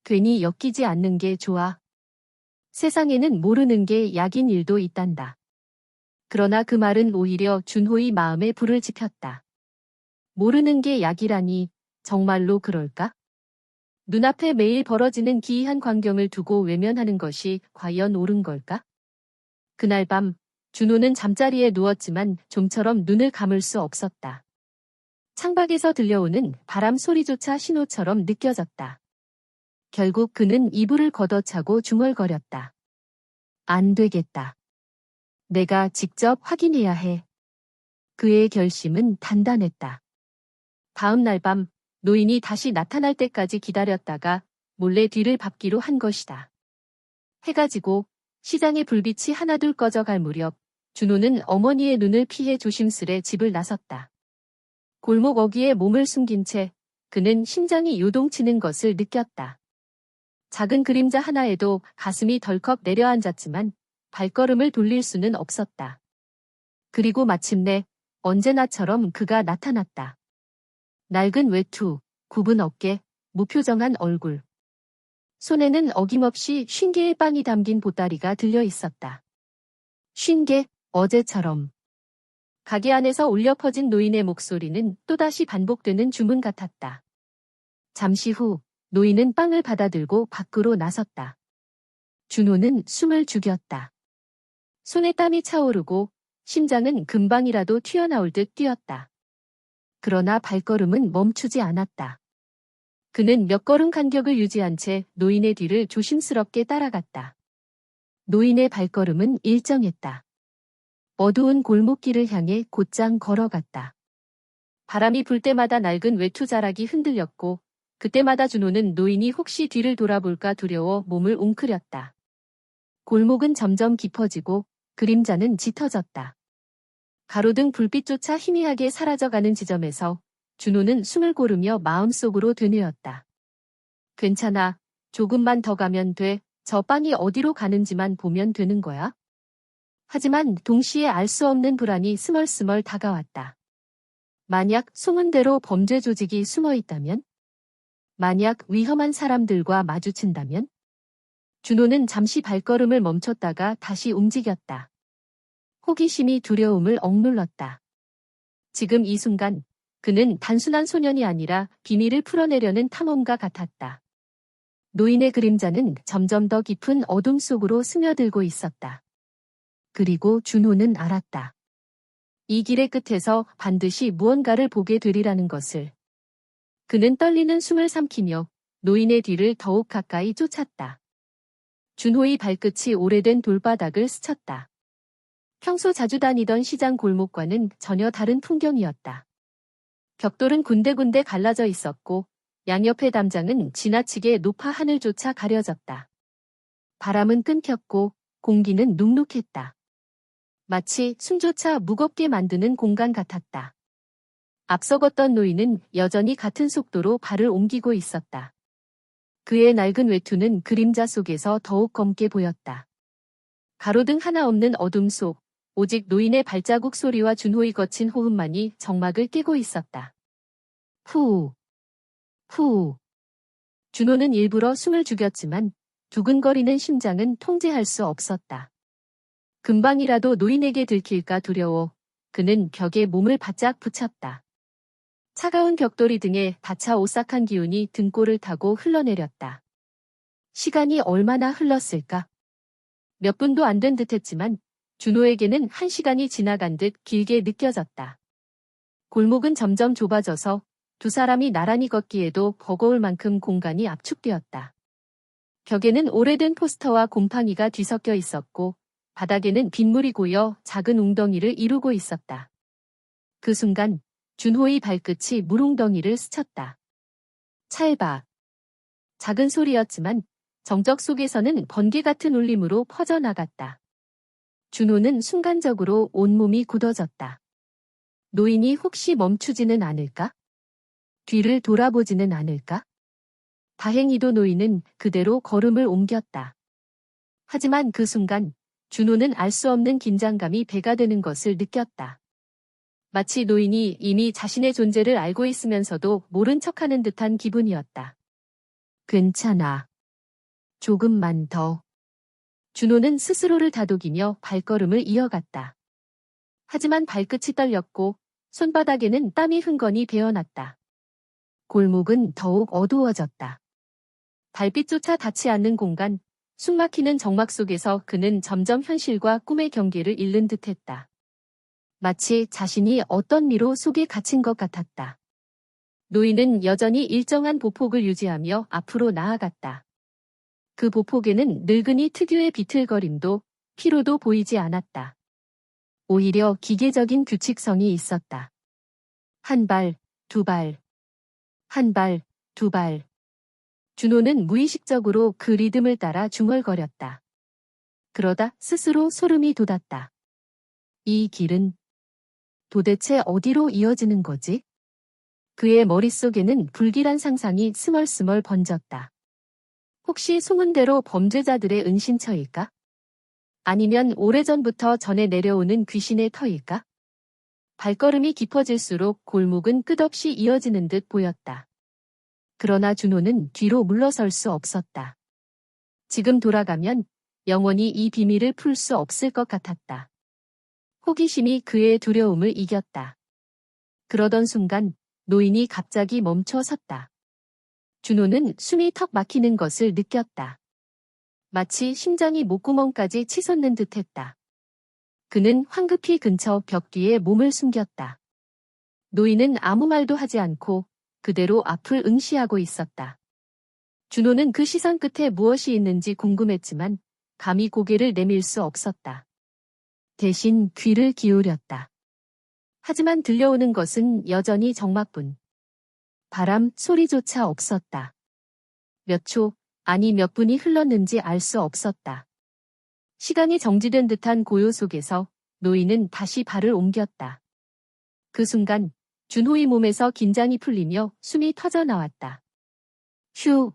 Speaker 1: 괜히 엮이지 않는 게 좋아. 세상에는 모르는 게 약인 일도 있단다. 그러나 그 말은 오히려 준호의 마음에 불을 지폈다. 모르는 게 약이라니 정말로 그럴까? 눈앞에 매일 벌어지는 기이한 광경을 두고 외면하는 것이 과연 옳은 걸까? 그날 밤 준호는 잠자리에 누웠지만 좀처럼 눈을 감을 수 없었다. 창밖에서 들려오는 바람 소리조차 신호처럼 느껴졌다. 결국 그는 이불을 걷어차고 중얼거렸다. 안 되겠다. 내가 직접 확인해야 해. 그의 결심은 단단했다. 다음 날 밤 노인이 다시 나타날 때까지 기다렸다가 몰래 뒤를 밟기로 한 것이다. 해가 지고 시장의 불빛이 하나둘 꺼져갈 무렵 준호는 어머니의 눈을 피해 조심스레 집을 나섰다. 골목 어귀에 몸을 숨긴 채 그는 심장이 요동치는 것을 느꼈다. 작은 그림자 하나에도 가슴이 덜컥 내려앉았지만 발걸음을 돌릴 수는 없었다. 그리고 마침내 언제나처럼 그가 나타났다. 낡은 외투, 굽은 어깨, 무표정한 얼굴. 손에는 어김없이 50개의 빵이 담긴 보따리가 들려 있었다. 50개, 어제처럼. 가게 안에서 울려 퍼진 노인의 목소리는 또다시 반복되는 주문 같았다. 잠시 후 노인은 빵을 받아들고 밖으로 나섰다. 준호는 숨을 죽였다. 손에 땀이 차오르고 심장은 금방이라도 튀어나올 듯 뛰었다. 그러나 발걸음은 멈추지 않았다. 그는 몇 걸음 간격을 유지한 채 노인의 뒤를 조심스럽게 따라갔다. 노인의 발걸음은 일정했다. 어두운 골목길을 향해 곧장 걸어갔다. 바람이 불 때마다 낡은 외투 자락이 흔들렸고 그때마다 준호는 노인이 혹시 뒤를 돌아볼까 두려워 몸을 웅크렸다. 골목은 점점 깊어지고 그림자는 짙어졌다. 가로등 불빛조차 희미하게 사라져가는 지점에서 준호는 숨을 고르며 마음속으로 되뇌었다. 괜찮아. 조금만 더 가면 돼. 저 빵이 어디로 가는지만 보면 되는 거야. 하지만 동시에 알 수 없는 불안이 스멀스멀 다가왔다. 만약 소문대로 범죄 조직이 숨어 있다면? 만약 위험한 사람들과 마주친다면? 준호는 잠시 발걸음을 멈췄다가 다시 움직였다. 호기심이 두려움을 억눌렀다. 지금 이 순간 그는 단순한 소년이 아니라 비밀을 풀어내려는 탐험가 같았다. 노인의 그림자는 점점 더 깊은 어둠 속으로 스며들고 있었다. 그리고 준호는 알았다. 이 길의 끝에서 반드시 무언가를 보게 되리라는 것을. 그는 떨리는 숨을 삼키며 노인의 뒤를 더욱 가까이 쫓았다. 준호의 발끝이 오래된 돌바닥을 스쳤다. 평소 자주 다니던 시장 골목과는 전혀 다른 풍경이었다. 벽돌은 군데군데 갈라져 있었고 양옆의 담장은 지나치게 높아 하늘조차 가려졌다. 바람은 끊겼고 공기는 눅눅했다. 마치 숨조차 무겁게 만드는 공간 같았다. 앞서 걷던 노인은 여전히 같은 속도로 발을 옮기고 있었다. 그의 낡은 외투는 그림자 속에서 더욱 검게 보였다. 가로등 하나 없는 어둠 속 오직 노인의 발자국 소리와 준호의 거친 호흡만이 정막을 깨고 있었다. 후. 후. 준호는 일부러 숨을 죽였지만 두근거리는 심장은 통제할 수 없었다. 금방이라도 노인에게 들킬까 두려워 그는 벽에 몸을 바짝 붙였다. 차가운 벽돌이 등에 닿아 오싹한 기운이 등골을 타고 흘러내렸다. 시간이 얼마나 흘렀을까? 몇 분도 안 된 듯했지만 준호에게는 한 시간이 지나간 듯 길게 느껴졌다. 골목은 점점 좁아져서 두 사람이 나란히 걷기에도 버거울 만큼 공간이 압축되었다. 벽에는 오래된 포스터와 곰팡이가 뒤섞여 있었고 바닥에는 빗물이 고여 작은 웅덩이를 이루고 있었다. 그 순간 준호의 발끝이 물웅덩이를 스쳤다. 찰박. 작은 소리였지만 정적 속에서는 번개 같은 울림으로 퍼져나갔다. 준호는 순간적으로 온몸이 굳어졌다. 노인이 혹시 멈추지는 않을까? 뒤를 돌아보지는 않을까? 다행히도 노인은 그대로 걸음을 옮겼다. 하지만 그 순간 준호는 알 수 없는 긴장감이 배가 되는 것을 느꼈다. 마치 노인이 이미 자신의 존재를 알고 있으면서도 모른 척하는 듯한 기분이었다. 괜찮아. 조금만 더. 준호는 스스로를 다독이며 발걸음을 이어갔다. 하지만 발끝이 떨렸고 손바닥에는 땀이 흥건히 배어났다. 골목은 더욱 어두워졌다. 달빛조차 닿지 않는 공간, 숨막히는 정막 속에서 그는 점점 현실과 꿈의 경계를 잃는 듯했다. 마치 자신이 어떤 미로 속에 갇힌 것 같았다. 노인은 여전히 일정한 보폭을 유지하며 앞으로 나아갔다. 그 보폭에는 늙은이 특유의 비틀거림도 피로도 보이지 않았다. 오히려 기계적인 규칙성이 있었다. 한 발, 두 발. 한 발, 두 발. 준호는 무의식적으로 그 리듬을 따라 중얼거렸다. 그러다 스스로 소름이 돋았다. 이 길은 도대체 어디로 이어지는 거지? 그의 머릿속에는 불길한 상상이 스멀스멀 번졌다. 혹시 소문대로 범죄자들의 은신처일까? 아니면 오래전부터 전해 내려오는 귀신의 터일까? 발걸음이 깊어질수록 골목은 끝없이 이어지는 듯 보였다. 그러나 준호는 뒤로 물러설 수 없었다. 지금 돌아가면 영원히 이 비밀을 풀 수 없을 것 같았다. 호기심이 그의 두려움을 이겼다. 그러던 순간 노인이 갑자기 멈춰 섰다. 준호는 숨이 턱 막히는 것을 느꼈다. 마치 심장이 목구멍까지 치솟는 듯했다. 그는 황급히 근처 벽 뒤에 몸을 숨겼다. 노인은 아무 말도 하지 않고 그대로 앞을 응시하고 있었다. 준호는 그 시선 끝에 무엇이 있는지 궁금했지만 감히 고개를 내밀 수 없었다. 대신 귀를 기울였다. 하지만 들려오는 것은 여전히 정막뿐. 바람 소리조차 없었다. 몇 초, 아니 몇 분이 흘렀는지 알 수 없었다. 시간이 정지된 듯한 고요 속에서 노인은 다시 발을 옮겼다. 그 순간 준호의 몸에서 긴장이 풀리며 숨이 터져 나왔다. 휴.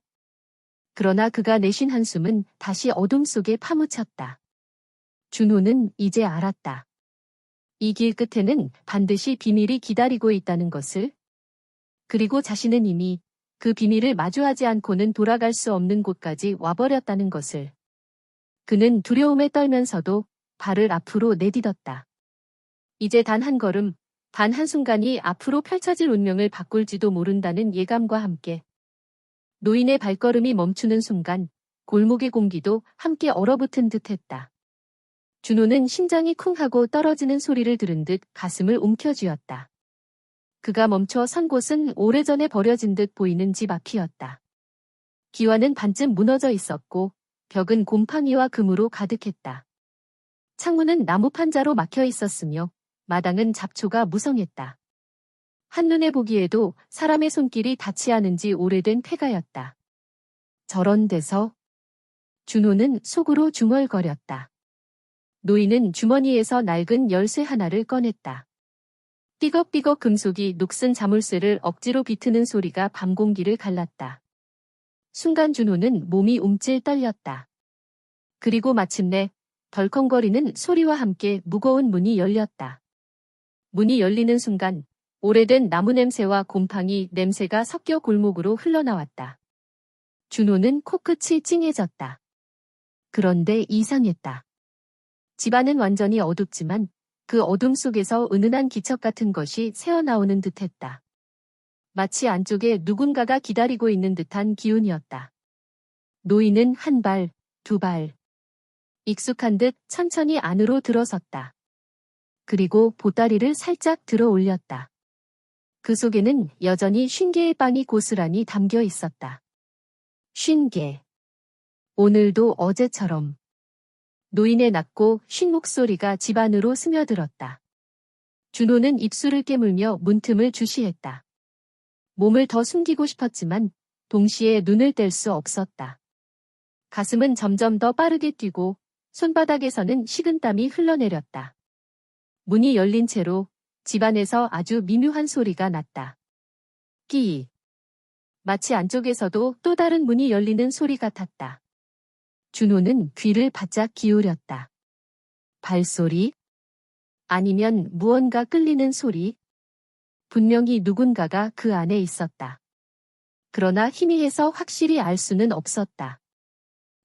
Speaker 1: 그러나 그가 내쉰 한숨은 다시 어둠 속에 파묻혔다. 준호는 이제 알았다. 이 길 끝에는 반드시 비밀이 기다리고 있다는 것을. 그리고 자신은 이미 그 비밀을 마주하지 않고는 돌아갈 수 없는 곳까지 와버렸다는 것을. 그는 두려움에 떨면서도 발을 앞으로 내딛었다. 이제 단 한 걸음, 단 한순간이 앞으로 펼쳐질 운명을 바꿀지도 모른다는 예감과 함께 노인의 발걸음이 멈추는 순간 골목의 공기도 함께 얼어붙은 듯했다. 준호는 심장이 쿵 하고 떨어지는 소리를 들은 듯 가슴을 움켜쥐었다. 그가 멈춰 선 곳은 오래전에 버려진 듯 보이는 집 앞이었다. 기와는 반쯤 무너져 있었고 벽은 곰팡이와 금으로 가득했다. 창문은 나무 판자로 막혀 있었으며 마당은 잡초가 무성했다. 한눈에 보기에도 사람의 손길이 닿지 않은 지 오래된 폐가였다. 저런 데서 준호는 속으로 중얼거렸다. 노인은 주머니에서 낡은 열쇠 하나를 꺼냈다. 삐걱삐걱 금속이 녹슨 자물쇠를 억지로 비트는 소리가 밤 공기를 갈랐다. 순간 준호는 몸이 움찔 떨렸다. 그리고 마침내 덜컹거리는 소리와 함께 무거운 문이 열렸다. 문이 열리는 순간 오래된 나무 냄새와 곰팡이 냄새가 섞여 골목으로 흘러나왔다. 준호는 코끝이 찡해졌다. 그런데 이상했다. 집안은 완전히 어둡지만 그 어둠 속에서 은은한 기척 같은 것이 새어나오는 듯했다. 마치 안쪽에 누군가가 기다리고 있는 듯한 기운이었다. 노인은 한 발, 두 발. 익숙한 듯 천천히 안으로 들어섰다. 그리고 보따리를 살짝 들어 올렸다. 그 속에는 여전히 50개의 빵이 고스란히 담겨 있었다. 50개. 오늘도 어제처럼. 노인의 낮고 쉰 목소리가 집 안으로 스며들었다. 준호는 입술을 깨물며 문틈을 주시했다. 몸을 더 숨기고 싶었지만 동시에 눈을 뗄 수 없었다. 가슴은 점점 더 빠르게 뛰고 손바닥에서는 식은땀이 흘러내렸다. 문이 열린 채로 집안에서 아주 미묘한 소리가 났다. 끼. 마치 안쪽에서도 또 다른 문이 열리는 소리 같았다. 준호는 귀를 바짝 기울였다. 발소리? 아니면 무언가 끌리는 소리? 분명히 누군가가 그 안에 있었다. 그러나 희미해서 확실히 알 수는 없었다.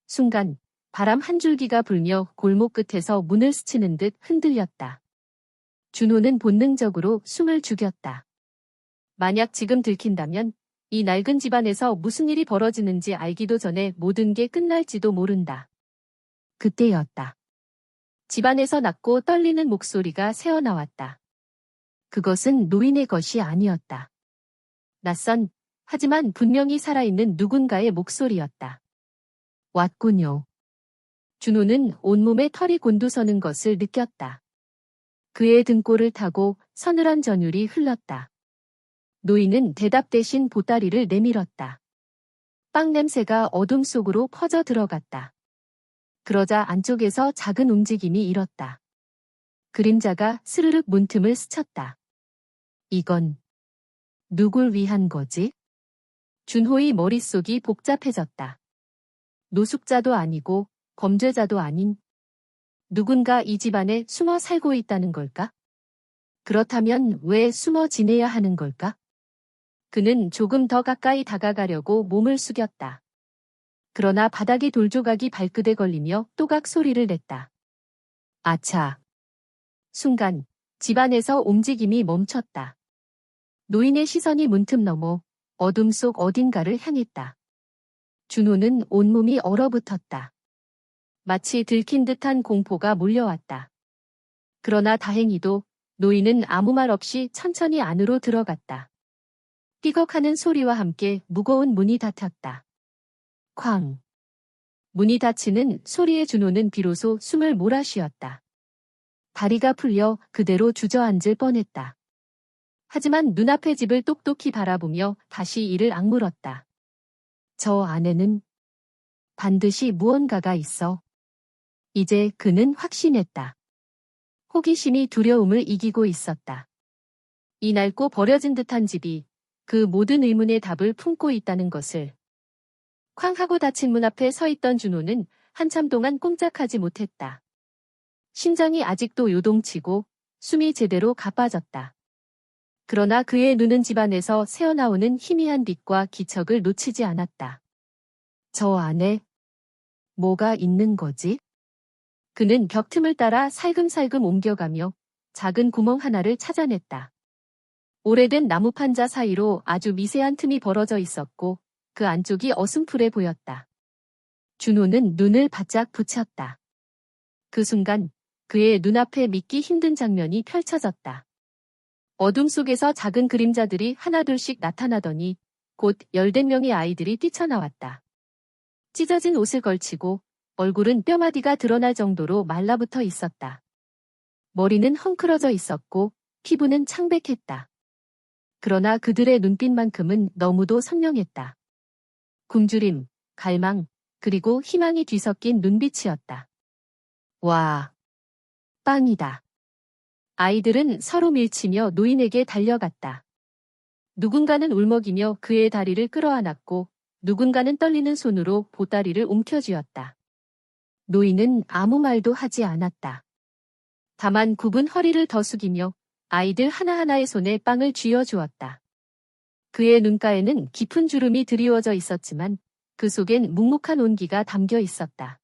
Speaker 1: 순간 바람 한 줄기가 불며 골목 끝에서 문을 스치는 듯 흔들렸다. 준호는 본능적으로 숨을 죽였다. 만약 지금 들킨다면 이 낡은 집안에서 무슨 일이 벌어지는지 알기도 전에 모든 게 끝날지도 모른다. 그때였다. 집안에서 낮고 떨리는 목소리가 새어나왔다. 그것은 노인의 것이 아니었다. 낯선, 하지만 분명히 살아있는 누군가의 목소리였다. 왔군요. 준호는 온몸에 털이 곤두서는 것을 느꼈다. 그의 등골을 타고 서늘한 전율이 흘렀다. 노인은 대답 대신 보따리를 내밀었다. 빵 냄새가 어둠 속으로 퍼져 들어갔다. 그러자 안쪽에서 작은 움직임이 일었다. 그림자가 스르륵 문틈을 스쳤다. 이건 누굴 위한 거지? 준호의 머릿속이 복잡해졌다. 노숙자도 아니고 범죄자도 아닌 누군가 이 집안에 숨어 살고 있다는 걸까? 그렇다면 왜 숨어 지내야 하는 걸까? 그는 조금 더 가까이 다가가려고 몸을 숙였다. 그러나 바닥에 돌조각이 발끝에 걸리며 또각 소리를 냈다. 아차. 순간 집안에서 움직임이 멈췄다. 노인의 시선이 문틈 넘어 어둠 속 어딘가를 향했다. 준호는 온몸이 얼어붙었다. 마치 들킨 듯한 공포가 몰려왔다. 그러나 다행히도 노인은 아무 말 없이 천천히 안으로 들어갔다. 삐걱하는 소리와 함께 무거운 문이 닫혔다. 쾅. 문이 닫히는 소리에 준호는 비로소 숨을 몰아쉬었다. 다리가 풀려 그대로 주저앉을 뻔했다. 하지만 눈앞의 집을 똑똑히 바라보며 다시 이를 악물었다. 저 안에는 반드시 무언가가 있어. 이제 그는 확신했다. 호기심이 두려움을 이기고 있었다. 이 낡고 버려진 듯한 집이 그 모든 의문의 답을 품고 있다는 것을. 쾅 하고 닫힌 문 앞에 서 있던 준호는 한참 동안 꼼짝하지 못했다. 심장이 아직도 요동치고 숨이 제대로 가빠졌다. 그러나 그의 눈은 집안에서 새어나오는 희미한 빛과 기척을 놓치지 않았다. 저 안에 뭐가 있는 거지? 그는 벽 틈을 따라 살금살금 옮겨가며 작은 구멍 하나를 찾아냈다. 오래된 나무 판자 사이로 아주 미세한 틈이 벌어져 있었고 그 안쪽이 어슴푸레 보였다. 준호는 눈을 바짝 붙였다. 그 순간 그의 눈앞에 믿기 힘든 장면이 펼쳐졌다. 어둠 속에서 작은 그림자들이 하나둘씩 나타나더니 곧 10명의 아이들이 뛰쳐나왔다. 찢어진 옷을 걸치고 얼굴은 뼈마디가 드러날 정도로 말라붙어 있었다. 머리는 헝클어져 있었고 피부는 창백했다. 그러나 그들의 눈빛만큼은 너무도 선명했다. 굶주림, 갈망, 그리고 희망이 뒤섞인 눈빛이었다. 와, 빵이다. 아이들은 서로 밀치며 노인에게 달려갔다. 누군가는 울먹이며 그의 다리를 끌어안았고 누군가는 떨리는 손으로 보따리를 움켜쥐었다. 노인은 아무 말도 하지 않았다. 다만 굽은 허리를 더 숙이며 아이들 하나하나의 손에 빵을 쥐어주었다. 그의 눈가에는 깊은 주름이 드리워져 있었지만 그 속엔 묵묵한 온기가 담겨 있었다.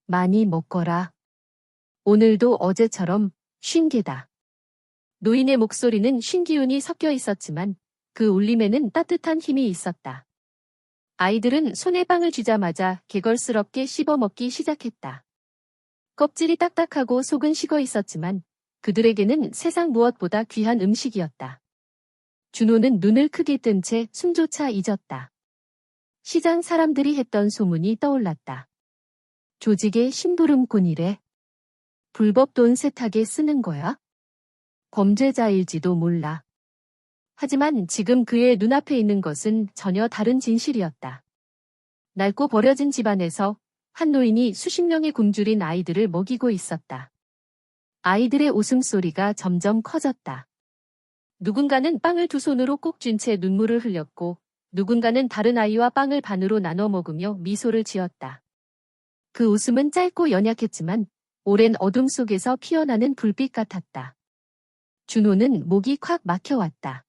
Speaker 1: 많이 먹거라. 오늘도 어제처럼 쉰개다. 노인의 목소리는 쉰 기운이 섞여 있었지만 그 울림에는 따뜻한 힘이 있었다. 아이들은 손에 빵을 쥐자마자 개걸스럽게 씹어먹기 시작했다. 껍질이 딱딱하고 속은 식어 있었지만 그들에게는 세상 무엇보다 귀한 음식이었다. 준호는 눈을 크게 뜬 채 숨조차 잊었다. 시장 사람들이 했던 소문이 떠올랐다. 조직의 심부름꾼이래. 불법 돈 세탁에 쓰는 거야? 범죄자일지도 몰라. 하지만 지금 그의 눈앞에 있는 것은 전혀 다른 진실이었다. 낡고 버려진 집안에서 한 노인이 수십 명의 굶주린 아이들을 먹이고 있었다. 아이들의 웃음소리가 점점 커졌다. 누군가는 빵을 두 손으로 꼭 쥔 채 눈물을 흘렸고 누군가는 다른 아이와 빵을 반으로 나눠 먹으며 미소를 지었다. 그 웃음은 짧고 연약했지만 오랜 어둠 속에서 피어나는 불빛 같았다. 준호는 목이 콱 막혀왔다.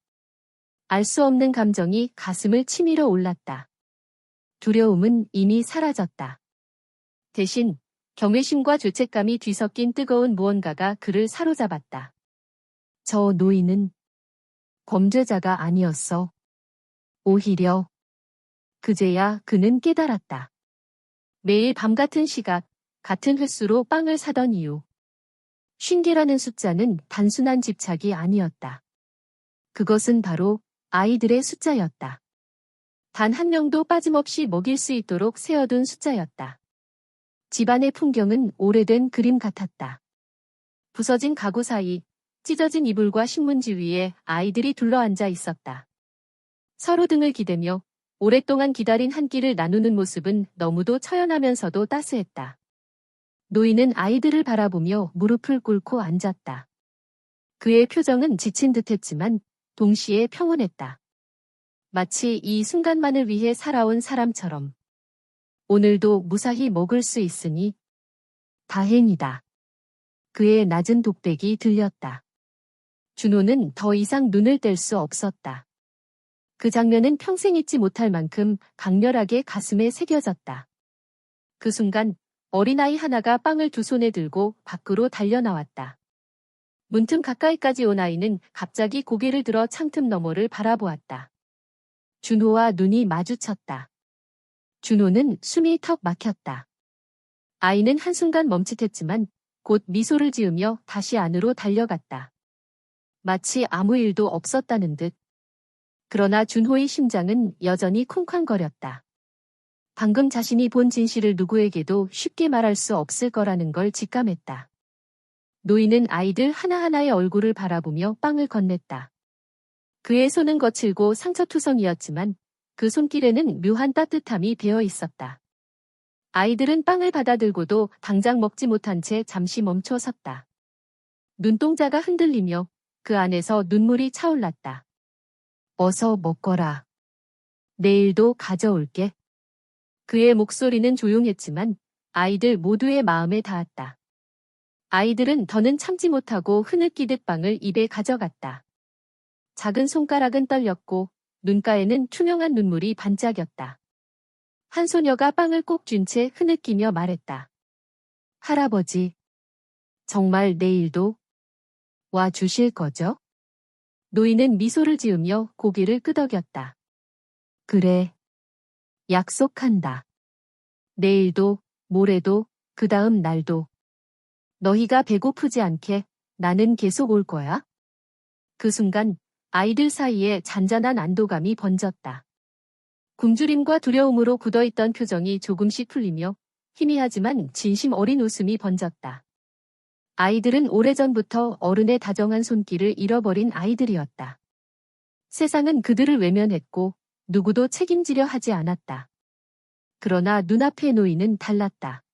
Speaker 1: 알 수 없는 감정이 가슴을 치밀어 올랐다. 두려움은 이미 사라졌다. 대신 경외심과 죄책감이 뒤섞인 뜨거운 무언가가 그를 사로잡았다. 저 노인은 범죄자가 아니었어. 오히려 그제야 그는 깨달았다. 매일 밤 같은 시각, 같은 횟수로 빵을 사던 이유. 50개라는 숫자는 단순한 집착이 아니었다. 그것은 바로 아이들의 숫자였다. 단 한 명도 빠짐없이 먹일 수 있도록 세어둔 숫자였다. 집안의 풍경은 오래된 그림 같았다. 부서진 가구 사이, 찢어진 이불과 신문지 위에 아이들이 둘러앉아 있었다. 서로 등을 기대며 오랫동안 기다린 한 끼를 나누는 모습은 너무도 처연하면서도 따스했다. 노인은 아이들을 바라보며 무릎을 꿇고 앉았다. 그의 표정은 지친 듯했지만 동시에 평온했다. 마치 이 순간만을 위해 살아온 사람처럼. 오늘도 무사히 먹을 수 있으니 다행이다. 그의 낮은 독백이 들렸다. 준호는 더 이상 눈을 뗄 수 없었다. 그 장면은 평생 잊지 못할 만큼 강렬하게 가슴에 새겨졌다. 그 순간 어린아이 하나가 빵을 두 손에 들고 밖으로 달려나왔다. 문틈 가까이까지 온 아이는 갑자기 고개를 들어 창틈 너머를 바라보았다. 준호와 눈이 마주쳤다. 준호는 숨이 턱 막혔다. 아이는 한순간 멈칫했지만 곧 미소를 지으며 다시 안으로 달려갔다. 마치 아무 일도 없었다는 듯. 그러나 준호의 심장은 여전히 쿵쾅거렸다. 방금 자신이 본 진실을 누구에게도 쉽게 말할 수 없을 거라는 걸 직감했다. 노인은 아이들 하나하나의 얼굴을 바라보며 빵을 건넸다. 그의 손은 거칠고 상처투성이었지만 그 손길에는 묘한 따뜻함이 배어 있었다. 아이들은 빵을 받아들고도 당장 먹지 못한 채 잠시 멈춰 섰다. 눈동자가 흔들리며 그 안에서 눈물이 차올랐다. 어서 먹거라. 내일도 가져올게. 그의 목소리는 조용했지만 아이들 모두의 마음에 닿았다. 아이들은 더는 참지 못하고 흐느끼듯 빵을 입에 가져갔다. 작은 손가락은 떨렸고 눈가에는 투명한 눈물이 반짝였다. 한 소녀가 빵을 꼭 쥔 채 흐느끼며 말했다. 할아버지, 정말 내일도 와 주실 거죠? 노인은 미소를 지으며 고개를 끄덕였다. 그래. 약속한다. 내일도, 모레도, 그 다음 날도. 너희가 배고프지 않게 나는 계속 올 거야. 그 순간 아이들 사이에 잔잔한 안도감이 번졌다. 굶주림과 두려움으로 굳어있던 표정이 조금씩 풀리며 희미하지만 진심 어린 웃음이 번졌다. 아이들은 오래전부터 어른의 다정한 손길을 잃어버린 아이들이었다. 세상은 그들을 외면했고 누구도 책임지려 하지 않았다. 그러나 눈앞의 노인은 달랐다.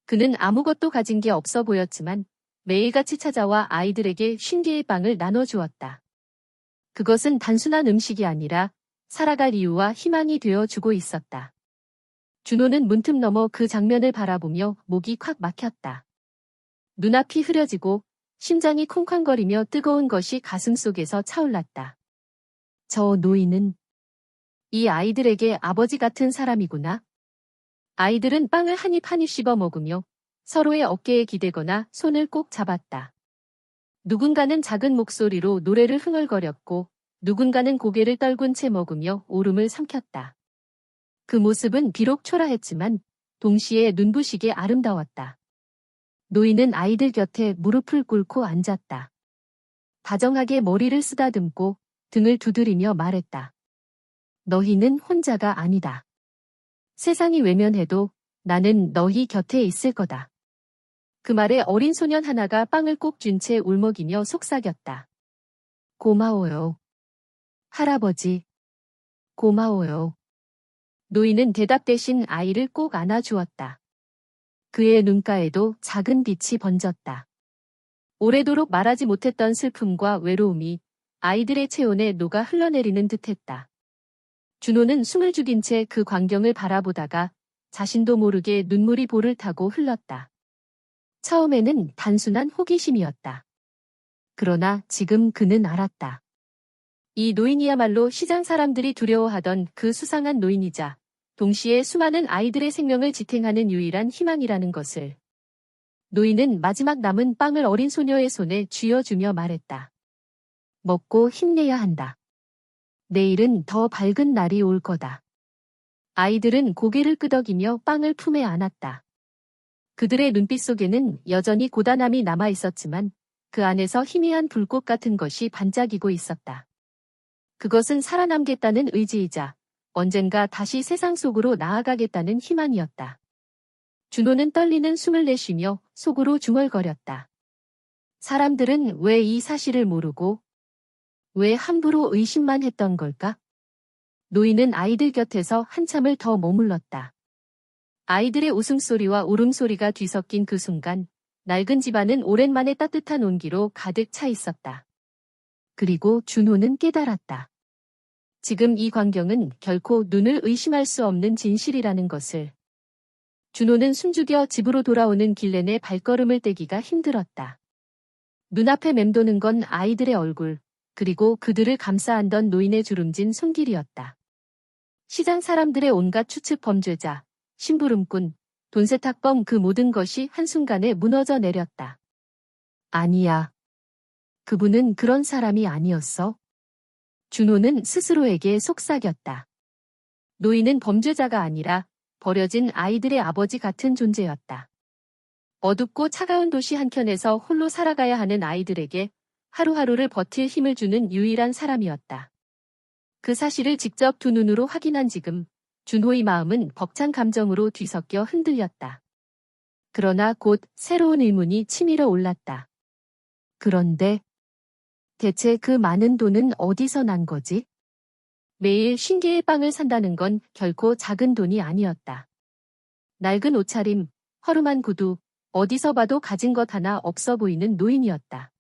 Speaker 1: 그는 아무것도 가진 게 없어 보였지만 매일같이 찾아와 아이들에게 50개의 빵을 나눠주었다. 그것은 단순한 음식이 아니라 살아갈 이유와 희망이 되어 주고 있었다. 준호는 문틈 넘어 그 장면을 바라보며 목이 콱 막혔다. 눈앞이 흐려지고 심장이 쿵쾅거리며 뜨거운 것이 가슴속에서 차올랐다. 저 노인은 이 아이들에게 아버지 같은 사람이구나. 아이들은 빵을 한 입 한 입 씹어 먹으며 서로의 어깨에 기대거나 손을 꼭 잡았다. 누군가는 작은 목소리로 노래를 흥얼거렸고 누군가는 고개를 떨군 채 먹으며 오름을 삼켰다. 그 모습은 비록 초라했지만 동시에 눈부시게 아름다웠다. 노인은 아이들 곁에 무릎을 꿇고 앉았다. 다정하게 머리를 쓰다듬고 등을 두드리며 말했다. 너희는 혼자가 아니다. 세상이 외면해도 나는 너희 곁에 있을 거다. 그 말에 어린 소년 하나가 빵을 꼭 쥔 채 울먹이며 속삭였다. 고마워요. 할아버지. 고마워요. 노인은 대답 대신 아이를 꼭 안아주었다. 그의 눈가에도 작은 빛이 번졌다. 오래도록 말하지 못했던 슬픔과 외로움이 아이들의 체온에 녹아 흘러내리는 듯했다. 준호는 숨을 죽인 채 그 광경을 바라보다가 자신도 모르게 눈물이 볼을 타고 흘렀다. 처음에는 단순한 호기심이었다. 그러나 지금 그는 알았다. 이 노인이야말로 시장 사람들이 두려워하던 그 수상한 노인이자 동시에 수많은 아이들의 생명을 지탱하는 유일한 희망이라는 것을. 노인은 마지막 남은 빵을 어린 소녀의 손에 쥐어주며 말했다. 먹고 힘내야 한다. 내일은 더 밝은 날이 올 거다. 아이들은 고개를 끄덕이며 빵을 품에 안았다. 그들의 눈빛 속에는 여전히 고단함이 남아 있었지만 그 안에서 희미한 불꽃 같은 것이 반짝이고 있었다. 그것은 살아남겠다는 의지이자 언젠가 다시 세상 속으로 나아가겠다는 희망이었다. 준호는 떨리는 숨을 내쉬며 속으로 중얼거렸다. 사람들은 왜 이 사실을 모르고 왜 함부로 의심만 했던 걸까? 노인은 아이들 곁에서 한참을 더 머물렀다. 아이들의 웃음소리와 울음소리가 뒤섞인 그 순간 낡은 집안은 오랜만에 따뜻한 온기로 가득 차 있었다. 그리고 준호는 깨달았다. 지금 이 광경은 결코 눈을 의심할 수 없는 진실이라는 것을. 준호는 숨죽여 집으로 돌아오는 길 내내 발걸음을 떼기가 힘들었다. 눈앞에 맴도는 건 아이들의 얼굴, 그리고 그들을 감싸 안던 노인의 주름진 손길이었다. 시장 사람들의 온갖 추측 범죄자, 심부름꾼, 돈세탁범 그 모든 것이 한순간에 무너져 내렸다. 아니야. 그분은 그런 사람이 아니었어. 준호는 스스로에게 속삭였다. 노인은 범죄자가 아니라 버려진 아이들의 아버지 같은 존재였다. 어둡고 차가운 도시 한켠에서 홀로 살아가야 하는 아이들에게 하루하루를 버틸 힘을 주는 유일한 사람이었다. 그 사실을 직접 두 눈으로 확인한 지금 준호의 마음은 벅찬 감정으로 뒤섞여 흔들렸다. 그러나 곧 새로운 의문이 치밀어 올랐다. 그런데 대체 그 많은 돈은 어디서 난 거지? 매일 50개의 빵을 산다는 건 결코 작은 돈이 아니었다. 낡은 옷차림, 허름한 구두, 어디서 봐도 가진 것 하나 없어 보이는 노인이었다.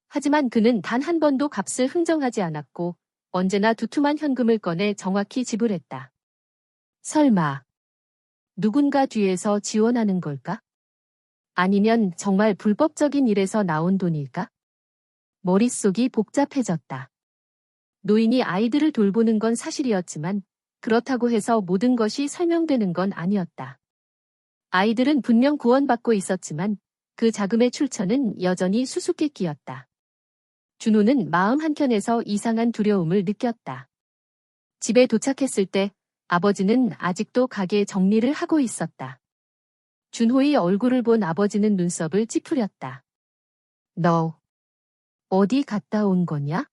Speaker 1: 하지만 그는 단 한 번도 값을 흥정하지 않았고 언제나 두툼한 현금을 꺼내 정확히 지불했다. 설마 누군가 뒤에서 지원하는 걸까? 아니면 정말 불법적인 일에서 나온 돈일까? 머릿속이 복잡해졌다. 노인이 아이들을 돌보는 건 사실이었지만 그렇다고 해서 모든 것이 설명되는 건 아니었다. 아이들은 분명 구원받고 있었지만 그 자금의 출처는 여전히 수수께끼였다. 준호는 마음 한켠에서 이상한 두려움을 느꼈다. 집에 도착했을 때 아버지는 아직도 가게 정리를 하고 있었다. 준호의 얼굴을 본 아버지는 눈썹을 찌푸렸다. 너 어디 갔다 온 거냐?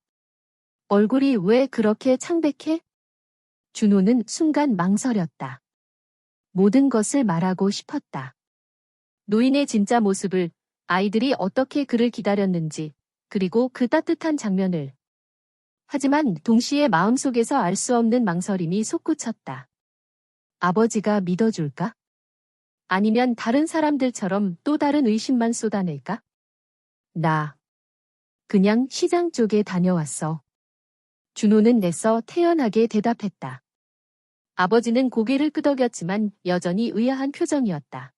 Speaker 1: 얼굴이 왜 그렇게 창백해? 준호는 순간 망설였다. 모든 것을 말하고 싶었다. 노인의 진짜 모습을, 아이들이 어떻게 그를 기다렸는지, 그리고 그 따뜻한 장면을. 하지만 동시에 마음속에서 알 수 없는 망설임이 솟구쳤다. 아버지가 믿어줄까? 아니면 다른 사람들처럼 또 다른 의심만 쏟아낼까? 나 그냥 시장 쪽에 다녀왔어. 준호는 애써 태연하게 대답했다. 아버지는 고개를 끄덕였지만 여전히 의아한 표정이었다.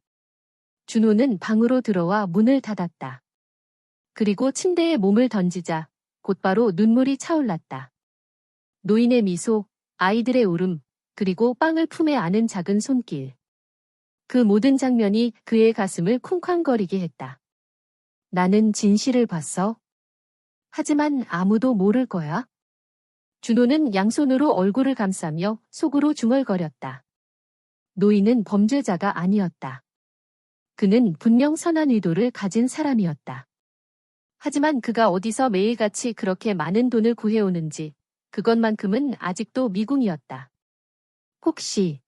Speaker 1: 준호는 방으로 들어와 문을 닫았다. 그리고 침대에 몸을 던지자 곧바로 눈물이 차올랐다. 노인의 미소, 아이들의 울음, 그리고 빵을 품에 안은 작은 손길. 그 모든 장면이 그의 가슴을 쿵쾅거리게 했다. 나는 진실을 봤어. 하지만 아무도 모를 거야. 준호는 양손으로 얼굴을 감싸며 속으로 중얼거렸다. 노인은 범죄자가 아니었다. 그는 분명 선한 의도를 가진 사람이었다. 하지만 그가 어디서 매일같이 그렇게 많은 돈을 구해오는지 그것만큼은 아직도 미궁이었다. 혹시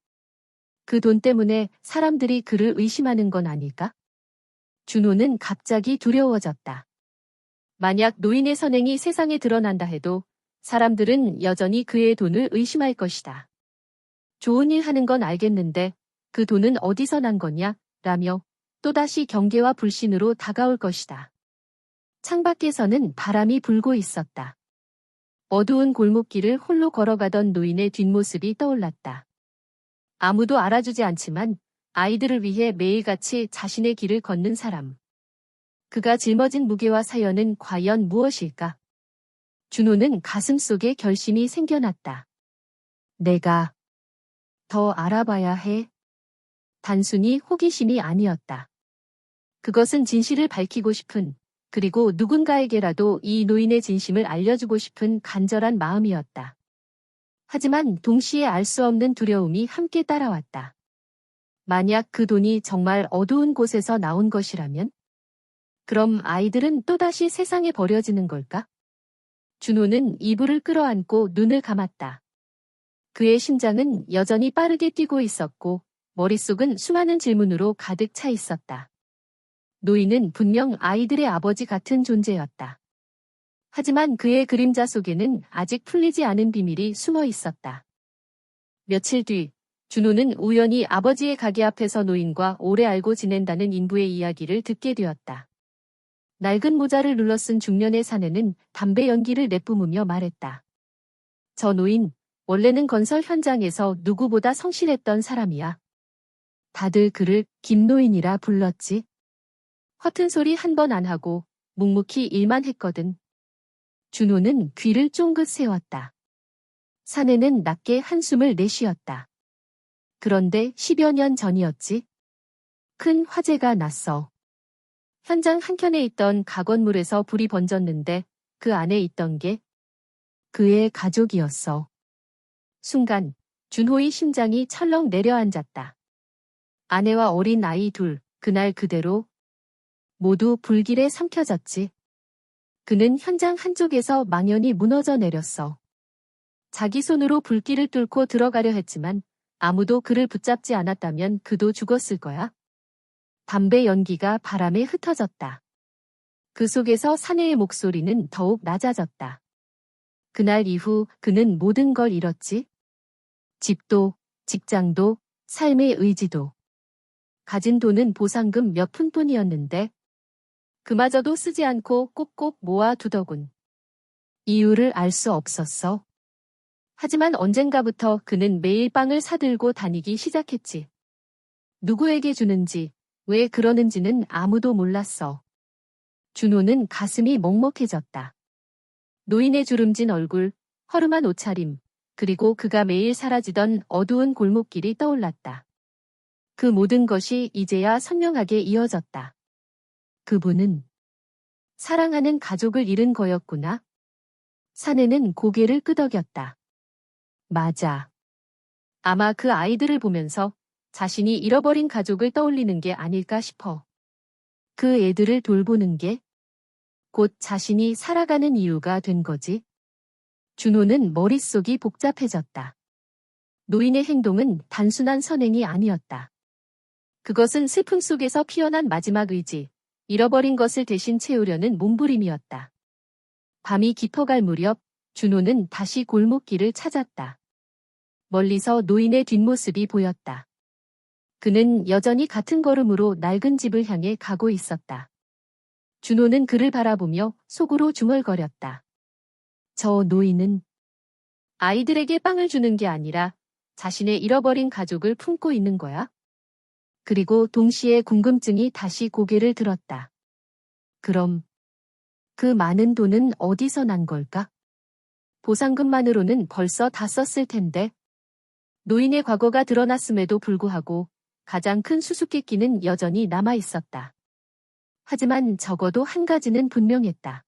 Speaker 1: 그 돈 때문에 사람들이 그를 의심하는 건 아닐까? 준호는 갑자기 두려워졌다. 만약 노인의 선행이 세상에 드러난다 해도 사람들은 여전히 그의 돈을 의심할 것이다. 좋은 일 하는 건 알겠는데 그 돈은 어디서 난 거냐? 라며 또다시 경계와 불신으로 다가올 것이다. 창밖에서는 바람이 불고 있었다. 어두운 골목길을 홀로 걸어가던 노인의 뒷모습이 떠올랐다. 아무도 알아주지 않지만 아이들을 위해 매일같이 자신의 길을 걷는 사람. 그가 짊어진 무게와 사연은 과연 무엇일까? 준호는 가슴속에 결심이 생겨났다. 내가 더 알아봐야 해. 단순히 호기심이 아니었다. 그것은 진실을 밝히고 싶은, 그리고 누군가에게라도 이 노인의 진심을 알려주고 싶은 간절한 마음이었다. 하지만 동시에 알 수 없는 두려움이 함께 따라왔다. 만약 그 돈이 정말 어두운 곳에서 나온 것이라면? 그럼 아이들은 또다시 세상에 버려지는 걸까? 준호는 이불을 끌어안고 눈을 감았다. 그의 심장은 여전히 빠르게 뛰고 있었고 머릿속은 수많은 질문으로 가득 차 있었다. 노인은 분명 아이들의 아버지 같은 존재였다. 하지만 그의 그림자 속에는 아직 풀리지 않은 비밀이 숨어 있었다. 며칠 뒤, 준호는 우연히 아버지의 가게 앞에서 노인과 오래 알고 지낸다는 인부의 이야기를 듣게 되었다. 낡은 모자를 눌러쓴 중년의 사내는 담배 연기를 내뿜으며 말했다. 저 노인, 원래는 건설 현장에서 누구보다 성실했던 사람이야. 다들 그를 김노인이라 불렀지. 허튼 소리 한 번 안 하고 묵묵히 일만 했거든. 준호는 귀를 쫑긋 세웠다. 사내는 낮게 한숨을 내쉬었다. 그런데 10여 년 전이었지. 큰 화재가 났어. 현장 한켠에 있던 가건물에서 불이 번졌는데 그 안에 있던 게 그의 가족이었어. 순간 준호의 심장이 철렁 내려앉았다. 아내와 어린 아이 둘, 그날 그대로 모두 불길에 삼켜졌지. 그는 현장 한쪽에서 망연히 무너져 내렸어. 자기 손으로 불길을 뚫고 들어가려 했지만 아무도 그를 붙잡지 않았다면 그도 죽었을 거야. 담배 연기가 바람에 흩어졌다. 그 속에서 사내의 목소리는 더욱 낮아졌다. 그날 이후 그는 모든 걸 잃었지. 집도, 직장도, 삶의 의지도. 가진 돈은 보상금 몇 푼뿐이었는데 그마저도 쓰지 않고 꼭꼭 모아두더군. 이유를 알 수 없었어. 하지만 언젠가부터 그는 매일 빵을 사들고 다니기 시작했지. 누구에게 주는지, 왜 그러는지는 아무도 몰랐어. 준호는 가슴이 먹먹해졌다. 노인의 주름진 얼굴, 허름한 옷차림, 그리고 그가 매일 사라지던 어두운 골목길이 떠올랐다. 그 모든 것이 이제야 선명하게 이어졌다. 그분은 사랑하는 가족을 잃은 거였구나. 사내는 고개를 끄덕였다. 맞아. 아마 그 아이들을 보면서 자신이 잃어버린 가족을 떠올리는 게 아닐까 싶어. 그 애들을 돌보는 게 곧 자신이 살아가는 이유가 된 거지. 준호는 머릿속이 복잡해졌다. 노인의 행동은 단순한 선행이 아니었다. 그것은 슬픔 속에서 피어난 마지막 의지, 잃어버린 것을 대신 채우려는 몸부림이었다. 밤이 깊어갈 무렵 준호는 다시 골목길을 찾았다. 멀리서 노인의 뒷모습이 보였다. 그는 여전히 같은 걸음으로 낡은 집을 향해 가고 있었다. 준호는 그를 바라보며 속으로 중얼거렸다. 저 노인은 아이들에게 빵을 주는 게 아니라 자신의 잃어버린 가족을 품고 있는 거야? 그리고 동시에 궁금증이 다시 고개를 들었다. 그럼 그 많은 돈은 어디서 난 걸까? 보상금만으로는 벌써 다 썼을 텐데. 노인의 과거가 드러났음에도 불구하고 가장 큰 수수께끼는 여전히 남아 있었다. 하지만 적어도 한 가지는 분명했다.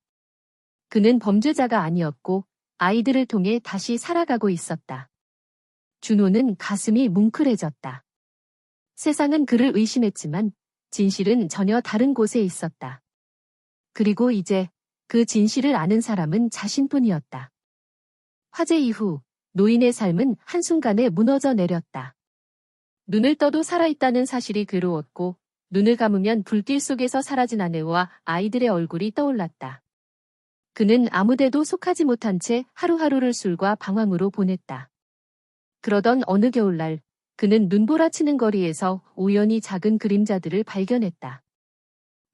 Speaker 1: 그는 범죄자가 아니었고 아이들을 통해 다시 살아가고 있었다. 준호는 가슴이 뭉클해졌다. 세상은 그를 의심했지만 진실은 전혀 다른 곳에 있었다. 그리고 이제 그 진실을 아는 사람은 자신뿐이었다. 화재 이후 노인의 삶은 한순간에 무너져 내렸다. 눈을 떠도 살아있다는 사실이 괴로웠고 눈을 감으면 불길 속에서 사라진 아내와 아이들의 얼굴이 떠올랐다. 그는 아무데도 속하지 못한 채 하루하루를 술과 방황으로 보냈다. 그러던 어느 겨울날 그는 눈보라치는 거리에서 우연히 작은 그림자들을 발견했다.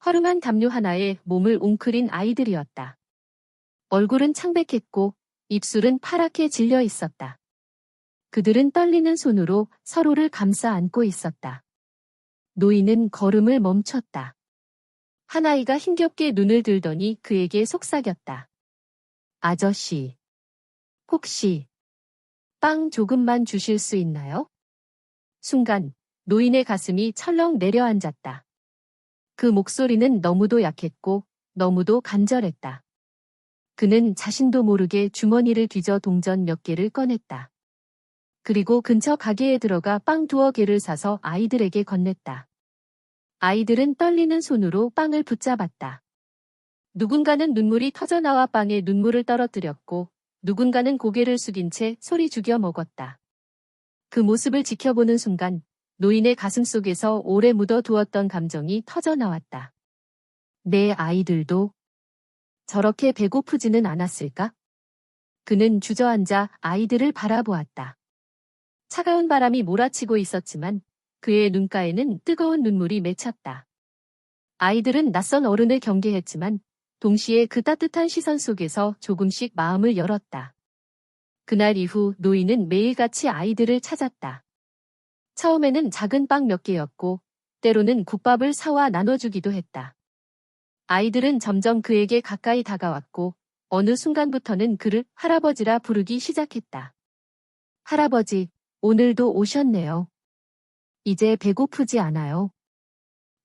Speaker 1: 허름한 담요 하나에 몸을 웅크린 아이들이었다. 얼굴은 창백했고 입술은 파랗게 질려 있었다. 그들은 떨리는 손으로 서로를 감싸 안고 있었다. 노인은 걸음을 멈췄다. 한 아이가 힘겹게 눈을 들더니 그에게 속삭였다. 아저씨, 혹시 빵 조금만 주실 수 있나요? 순간 노인의 가슴이 철렁 내려앉았다. 그 목소리는 너무도 약했고 너무도 간절했다. 그는 자신도 모르게 주머니를 뒤져 동전 몇 개를 꺼냈다. 그리고 근처 가게에 들어가 빵 두어 개를 사서 아이들에게 건넸다. 아이들은 떨리는 손으로 빵을 붙잡았다. 누군가는 눈물이 터져나와 빵에 눈물을 떨어뜨렸고 누군가는 고개를 숙인 채 소리 죽여 먹었다. 그 모습을 지켜보는 순간 노인의 가슴속에서 오래 묻어두었던 감정이 터져나왔다. 내 아이들도 저렇게 배고프지는 않았을까? 그는 주저앉아 아이들을 바라보았다. 차가운 바람이 몰아치고 있었지만 그의 눈가에는 뜨거운 눈물이 맺혔다. 아이들은 낯선 어른을 경계했지만 동시에 그 따뜻한 시선 속에서 조금씩 마음을 열었다. 그날 이후 노인은 매일같이 아이들을 찾았다. 처음에는 작은 빵 몇 개였고 때로는 국밥을 사와 나눠주기도 했다. 아이들은 점점 그에게 가까이 다가왔고 어느 순간부터는 그를 할아버지라 부르기 시작했다. 할아버지, 오늘도 오셨네요. 이제 배고프지 않아요.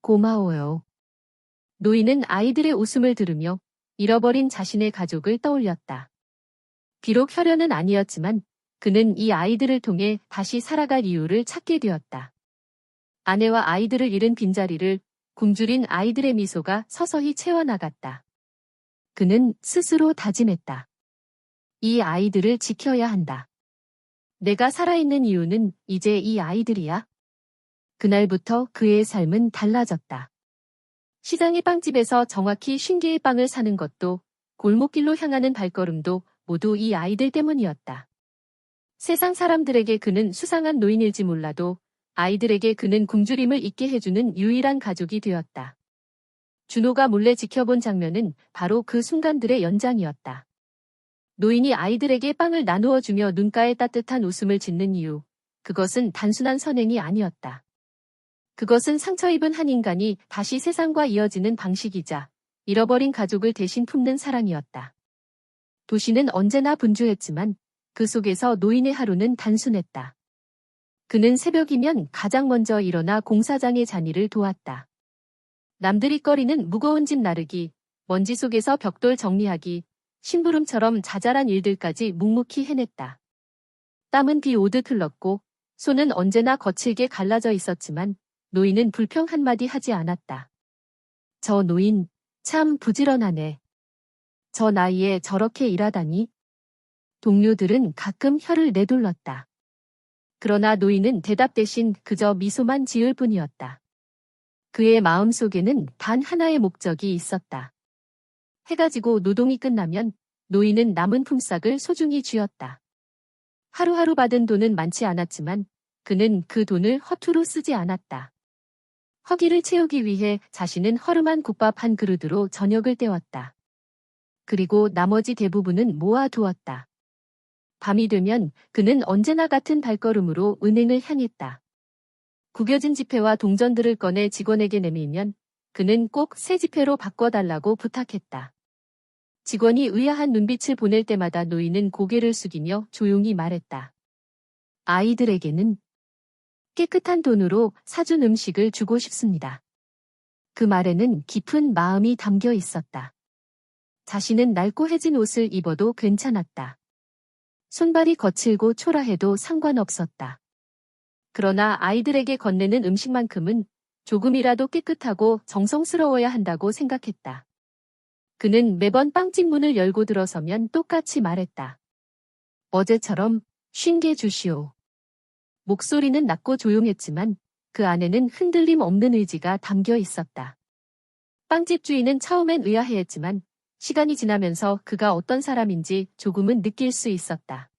Speaker 1: 고마워요. 노인은 아이들의 웃음을 들으며 잃어버린 자신의 가족을 떠올렸다. 비록 혈연은 아니었지만 그는 이 아이들을 통해 다시 살아갈 이유를 찾게 되었다. 아내와 아이들을 잃은 빈자리를 굶주린 아이들의 미소가 서서히 채워나갔다. 그는 스스로 다짐했다. 이 아이들을 지켜야 한다. 내가 살아있는 이유는 이제 이 아이들이야. 그날부터 그의 삶은 달라졌다. 시장의 빵집에서 정확히 50개의 빵을 사는 것도, 골목길로 향하는 발걸음도 모두 이 아이들 때문이었다. 세상 사람들에게 그는 수상한 노인일지 몰라도 아이들에게 그는 굶주림을 잊게 해주는 유일한 가족이 되었다. 준호가 몰래 지켜본 장면은 바로 그 순간들의 연장이었다. 노인이 아이들에게 빵을 나누어 주며 눈가에 따뜻한 웃음을 짓는 이유, 그것은 단순한 선행이 아니었다. 그것은 상처 입은 한 인간이 다시 세상과 이어지는 방식이자 잃어버린 가족을 대신 품는 사랑이었다. 도시는 언제나 분주했지만 그 속에서 노인의 하루는 단순했다. 그는 새벽이면 가장 먼저 일어나 공사장의 잔일을 도왔다. 남들이 꺼리는 무거운 짐 나르기, 먼지 속에서 벽돌 정리하기, 심부름처럼 자잘한 일들까지 묵묵히 해냈다. 땀은 비 오듯 흘렀고 손은 언제나 거칠게 갈라져 있었지만 노인은 불평 한마디 하지 않았다. 저 노인 참 부지런하네. 저 나이에 저렇게 일하다니. 동료들은 가끔 혀를 내둘렀다. 그러나 노인은 대답 대신 그저 미소만 지을 뿐이었다. 그의 마음속에는 단 하나의 목적이 있었다. 해가 지고 노동이 끝나면 노인은 남은 품삯을 소중히 쥐었다. 하루하루 받은 돈은 많지 않았지만 그는 그 돈을 허투루 쓰지 않았다. 허기를 채우기 위해 자신은 허름한 국밥 한 그릇으로 저녁을 때웠다. 그리고 나머지 대부분은 모아두었다. 밤이 되면 그는 언제나 같은 발걸음으로 은행을 향했다. 구겨진 지폐와 동전들을 꺼내 직원에게 내밀면 그는 꼭 새 지폐로 바꿔달라고 부탁했다. 직원이 의아한 눈빛을 보낼 때마다 노인은 고개를 숙이며 조용히 말했다. 아이들에게는 깨끗한 돈으로 사준 음식을 주고 싶습니다. 그 말에는 깊은 마음이 담겨 있었다. 자신은 낡고 해진 옷을 입어도 괜찮았다. 손발이 거칠고 초라해도 상관없었다. 그러나 아이들에게 건네는 음식만큼은 조금이라도 깨끗하고 정성스러워야 한다고 생각했다. 그는 매번 빵집 문을 열고 들어서면 똑같이 말했다. 어제처럼 50개 주시오. 목소리는 낮고 조용했지만 그 안에는 흔들림 없는 의지가 담겨 있었다. 빵집 주인은 처음엔 의아해했지만 시간이 지나면서 그가 어떤 사람인지 조금은 느낄 수 있었다.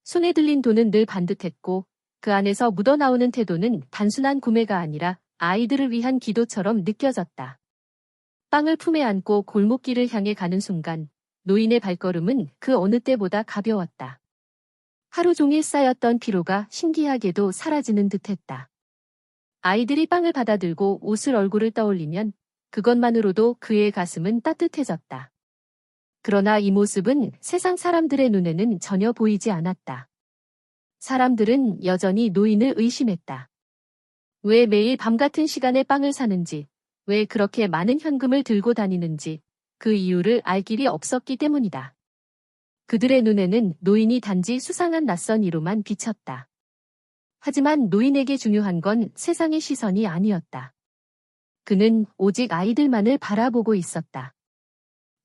Speaker 1: 손에 들린 돈은 늘 반듯했고 그 안에서 묻어나오는 태도는 단순한 구매가 아니라 아이들을 위한 기도처럼 느껴졌다. 빵을 품에 안고 골목길을 향해 가는 순간 노인의 발걸음은 그 어느 때보다 가벼웠다. 하루 종일 쌓였던 피로가 신기하게도 사라지는 듯했다. 아이들이 빵을 받아들고 웃을 얼굴을 떠올리면 그것만으로도 그의 가슴은 따뜻해졌다. 그러나 이 모습은 세상 사람들의 눈에는 전혀 보이지 않았다. 사람들은 여전히 노인을 의심했다. 왜 매일 밤 같은 시간에 빵을 사는지, 왜 그렇게 많은 현금을 들고 다니는지 그 이유를 알 길이 없었기 때문이다. 그들의 눈에는 노인이 단지 수상한 낯선 이로만 비쳤다. 하지만 노인에게 중요한 건 세상의 시선이 아니었다. 그는 오직 아이들만을 바라보고 있었다.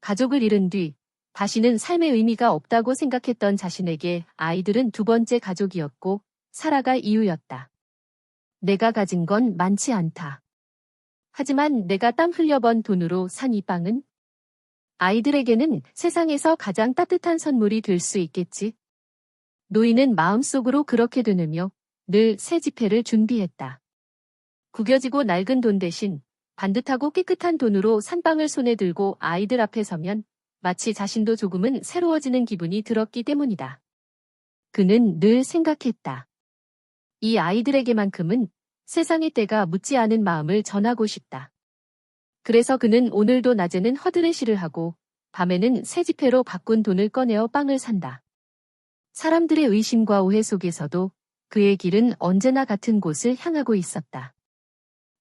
Speaker 1: 가족을 잃은 뒤 다시는 삶의 의미가 없다고 생각했던 자신에게 아이들은 두 번째 가족이었고 살아갈 이유였다. 내가 가진 건 많지 않다. 하지만 내가 땀 흘려 번 돈으로 산 이 빵은 아이들에게는 세상에서 가장 따뜻한 선물이 될 수 있겠지. 노인은 마음속으로 그렇게 되뇌며 늘 새 지폐를 준비했다. 구겨지고 낡은 돈 대신 반듯하고 깨끗한 돈으로 산 빵을 손에 들고 아이들 앞에 서면 마치 자신도 조금은 새로워지는 기분이 들었기 때문이다. 그는 늘 생각했다. 이 아이들에게만큼은 세상의 때가 묻지 않은 마음을 전하고 싶다. 그래서 그는 오늘도 낮에는 허드레시를 하고 밤에는 새 지폐로 바꾼 돈을 꺼내어 빵을 산다. 사람들의 의심과 오해 속에서도 그의 길은 언제나 같은 곳을 향하고 있었다.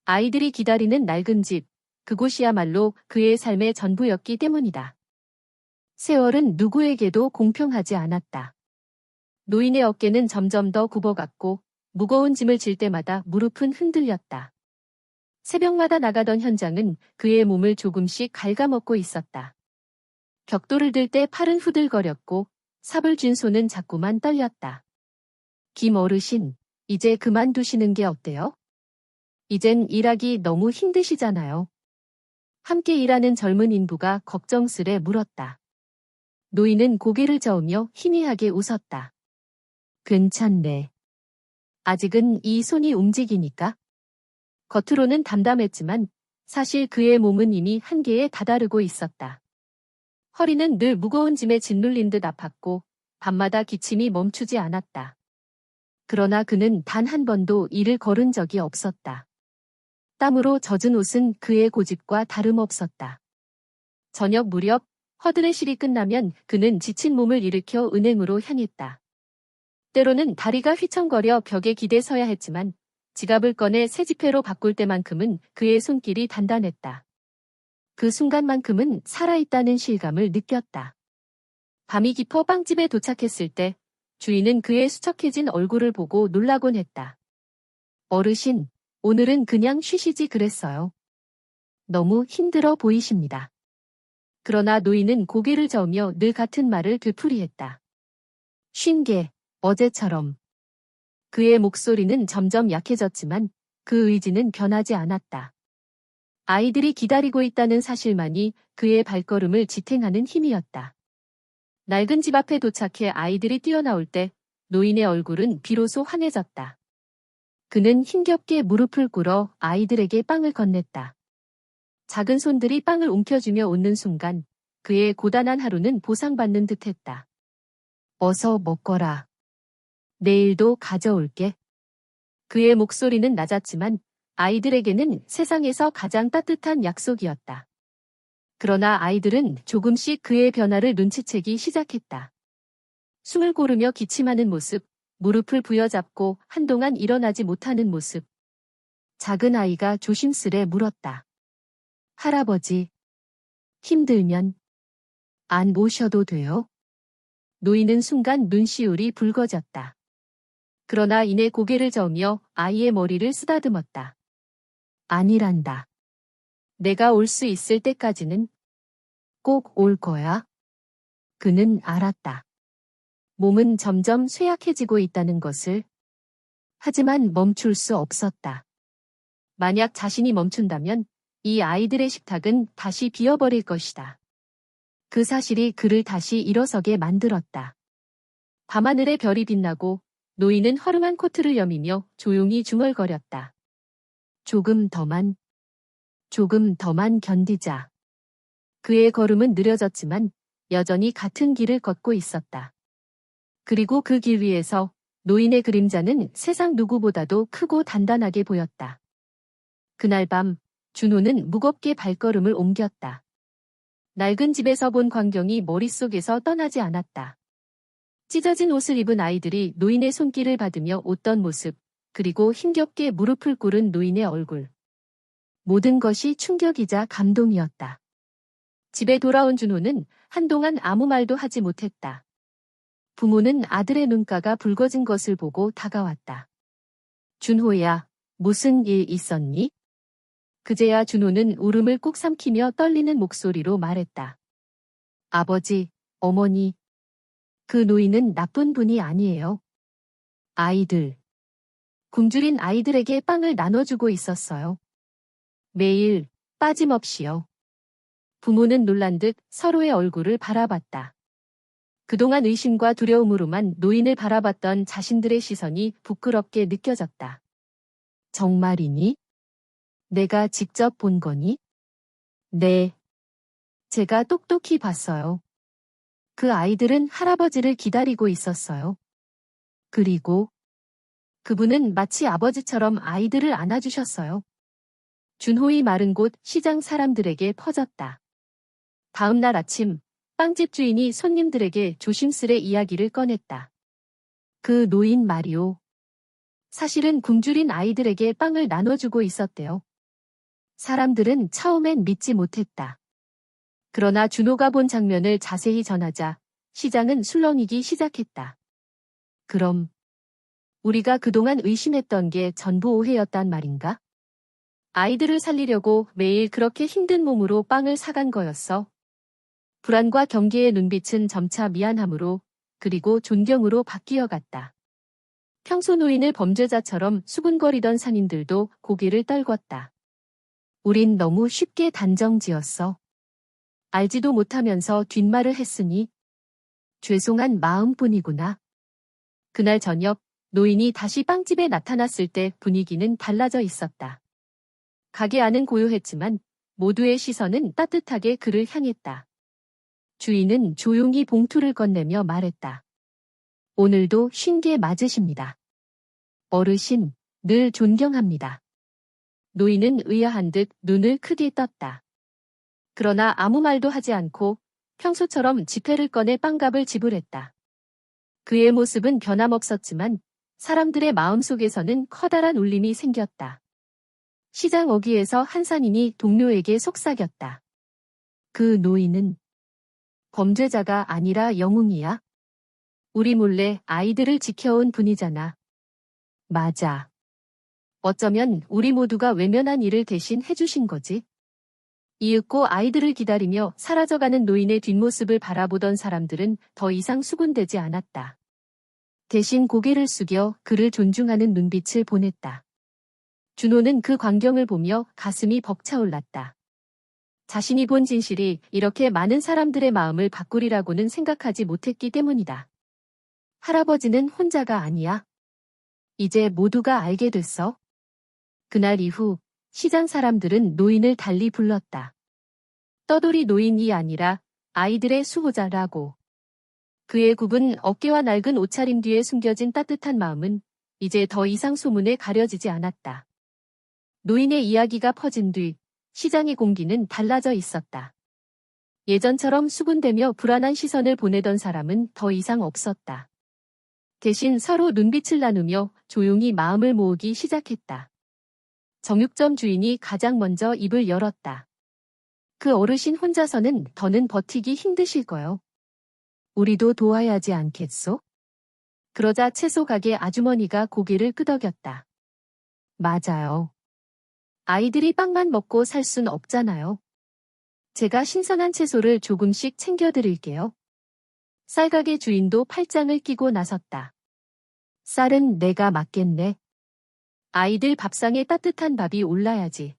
Speaker 1: 아이들이 기다리는 낡은 집, 그곳이야말로 그의 삶의 전부였기 때문이다. 세월은 누구에게도 공평하지 않았다. 노인의 어깨는 점점 더 굽어갔고 무거운 짐을 질 때마다 무릎은 흔들렸다. 새벽마다 나가던 현장은 그의 몸을 조금씩 갉아먹고 있었다. 벽돌을 들 때 팔은 후들거렸고 삽을 쥔 손은 자꾸만 떨렸다. 김 어르신, 이제 그만두시는 게 어때요? 이젠 일하기 너무 힘드시잖아요. 함께 일하는 젊은 인부가 걱정스레 물었다. 노인은 고개를 저으며 희미하게 웃었다. 괜찮네. 아직은 이 손이 움직이니까. 겉으로는 담담했지만 사실 그의 몸은 이미 한계에 다다르고 있었다. 허리는 늘 무거운 짐에 짓눌린 듯 아팠고 밤마다 기침이 멈추지 않았다. 그러나 그는 단 한 번도 일을 거른 적이 없었다. 땀으로 젖은 옷은 그의 고집과 다름없었다. 저녁 무렵 허드레실이 끝나면 그는 지친 몸을 일으켜 은행으로 향했다. 때로는 다리가 휘청거려 벽에 기대 서야 했지만 지갑을 꺼내 새 지폐로 바꿀 때만큼은 그의 손길이 단단했다. 그 순간만큼은 살아있다는 실감을 느꼈다. 밤이 깊어 빵집에 도착했을 때 주인은 그의 수척해진 얼굴을 보고 놀라곤 했다. 어르신, 오늘은 그냥 쉬시지 그랬어요. 너무 힘들어 보이십니다. 그러나 노인은 고개를 저으며 늘 같은 말을 되풀이했다. 쉰 게 어제처럼. 그의 목소리는 점점 약해졌지만 그 의지는 변하지 않았다. 아이들이 기다리고 있다는 사실만이 그의 발걸음을 지탱하는 힘이었다. 낡은 집 앞에 도착해 아이들이 뛰어나올 때 노인의 얼굴은 비로소 환해졌다. 그는 힘겹게 무릎을 꿇어 아이들에게 빵을 건넸다. 작은 손들이 빵을 움켜쥐며 웃는 순간 그의 고단한 하루는 보상받는 듯했다. 어서 먹거라. 내일도 가져올게. 그의 목소리는 낮았지만 아이들에게는 세상에서 가장 따뜻한 약속이었다. 그러나 아이들은 조금씩 그의 변화를 눈치채기 시작했다. 숨을 고르며 기침하는 모습, 무릎을 부여잡고 한동안 일어나지 못하는 모습. 작은 아이가 조심스레 물었다. 할아버지, 힘들면 안 오셔도 돼요? 노인은 순간 눈시울이 붉어졌다. 그러나 이내 고개를 저으며 아이의 머리를 쓰다듬었다. 아니란다. 내가 올 수 있을 때까지는 꼭 올 거야. 그는 알았다. 몸은 점점 쇠약해지고 있다는 것을. 하지만 멈출 수 없었다. 만약 자신이 멈춘다면 이 아이들의 식탁은 다시 비어버릴 것이다. 그 사실이 그를 다시 일어서게 만들었다. 밤하늘에 별이 빛나고 노인은 허름한 코트를 여미며 조용히 중얼거렸다. 조금 더만 견디자. 그의 걸음은 느려졌지만 여전히 같은 길을 걷고 있었다. 그리고 그 길 위에서 노인의 그림자는 세상 누구보다도 크고 단단하게 보였다. 그날 밤 준호는 무겁게 발걸음을 옮겼다. 낡은 집에서 본 광경이 머릿속에서 떠나지 않았다. 찢어진 옷을 입은 아이들이 노인의 손길을 받으며 웃던 모습, 그리고 힘겹게 무릎을 꿇은 노인의 얼굴. 모든 것이 충격이자 감동이었다. 집에 돌아온 준호는 한동안 아무 말도 하지 못했다. 부모는 아들의 눈가가 붉어진 것을 보고 다가왔다. 준호야, 무슨 일 있었니? 그제야 준호는 울음을 꾹 삼키며 떨리는 목소리로 말했다. 아버지, 어머니. 그 노인은 나쁜 분이 아니에요. 아이들. 굶주린 아이들에게 빵을 나눠주고 있었어요. 매일, 빠짐없이요. 부모는 놀란 듯 서로의 얼굴을 바라봤다. 그동안 의심과 두려움으로만 노인을 바라봤던 자신들의 시선이 부끄럽게 느껴졌다. 정말이니? 내가 직접 본 거니? 네. 제가 똑똑히 봤어요. 그 아이들은 할아버지를 기다리고 있었어요. 그리고 그분은 마치 아버지처럼 아이들을 안아주셨어요. 준호의 말은 곧 시장 사람들에게 퍼졌다. 다음 날 아침, 빵집 주인이 손님들에게 조심스레 이야기를 꺼냈다. 그 노인 말이오. 사실은 굶주린 아이들에게 빵을 나눠주고 있었대요. 사람들은 처음엔 믿지 못했다. 그러나 준호가 본 장면을 자세히 전하자 시장은 술렁이기 시작했다. 그럼 우리가 그동안 의심했던 게 전부 오해였단 말인가? 아이들을 살리려고 매일 그렇게 힘든 몸으로 빵을 사간 거였어. 불안과 경계의 눈빛은 점차 미안함으로 그리고 존경으로 바뀌어 갔다. 평소 노인을 범죄자처럼 수군거리던 상인들도 고개를 떨궜다. 우린 너무 쉽게 단정지었어. 알지도 못하면서 뒷말을 했으니 죄송한 마음뿐이구나. 그날 저녁 노인이 다시 빵집에 나타났을 때 분위기는 달라져 있었다. 가게 안은 고요했지만 모두의 시선은 따뜻하게 그를 향했다. 주인은 조용히 봉투를 건네며 말했다. 오늘도 쉰 개 맞으십니다. 어르신, 늘 존경합니다. 노인은 의아한 듯 눈을 크게 떴다. 그러나 아무 말도 하지 않고 평소처럼 지폐를 꺼내 빵값을 지불했다. 그의 모습은 변함없었지만 사람들의 마음속에서는 커다란 울림이 생겼다. 시장 어귀에서 한 상인이 동료에게 속삭였다. 그 노인은 범죄자가 아니라 영웅이야. 우리 몰래 아이들을 지켜온 분이잖아. 맞아. 어쩌면 우리 모두가 외면한 일을 대신 해주신 거지. 이윽고 아이들을 기다리며 사라져가는 노인의 뒷모습을 바라보던 사람들은 더 이상 수군대지 않았다. 대신 고개를 숙여 그를 존중하는 눈빛을 보냈다. 준호는 그 광경을 보며 가슴이 벅차올랐다. 자신이 본 진실이 이렇게 많은 사람들의 마음을 바꾸리라고는 생각하지 못했기 때문이다. 할아버지는 혼자가 아니야. 이제 모두가 알게 됐어. 그날 이후 시장 사람들은 노인을 달리 불렀다. 떠돌이 노인이 아니라 아이들의 수호자라고. 그의 굽은 어깨와 낡은 옷차림 뒤에 숨겨진 따뜻한 마음은 이제 더 이상 소문에 가려지지 않았다. 노인의 이야기가 퍼진 뒤 시장의 공기는 달라져 있었다. 예전처럼 수군대며 불안한 시선을 보내던 사람은 더 이상 없었다. 대신 서로 눈빛을 나누며 조용히 마음을 모으기 시작했다. 정육점 주인이 가장 먼저 입을 열었다. 그 어르신 혼자서는 더는 버티기 힘드실 거요. 우리도 도와야지 않겠소? 그러자 채소 가게 아주머니가 고개를 끄덕였다. 맞아요. 아이들이 빵만 먹고 살 순 없잖아요. 제가 신선한 채소를 조금씩 챙겨드릴게요. 쌀가게 주인도 팔짱을 끼고 나섰다. 쌀은 내가 맡겠네. 아이들 밥상에 따뜻한 밥이 올라야지.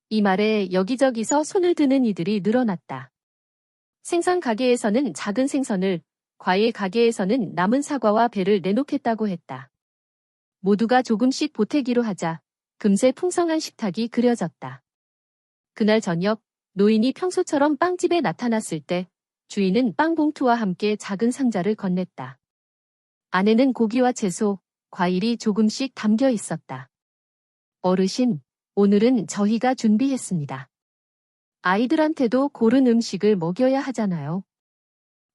Speaker 1: 이 말에 여기저기서 손을 드는 이들이 늘어났다. 생선 가게에서는 작은 생선을, 과일 가게에서는 남은 사과와 배를 내놓겠다고 했다. 모두가 조금씩 보태기로 하자 금세 풍성한 식탁이 그려졌다. 그날 저녁 노인이 평소처럼 빵집에 나타났을 때 주인은 빵 봉투와 함께 작은 상자를 건넸다. 안에는 고기와 채소, 과일이 조금씩 담겨 있었다. 어르신, 오늘은 저희가 준비했습니다. 아이들한테도 고른 음식을 먹여야 하잖아요.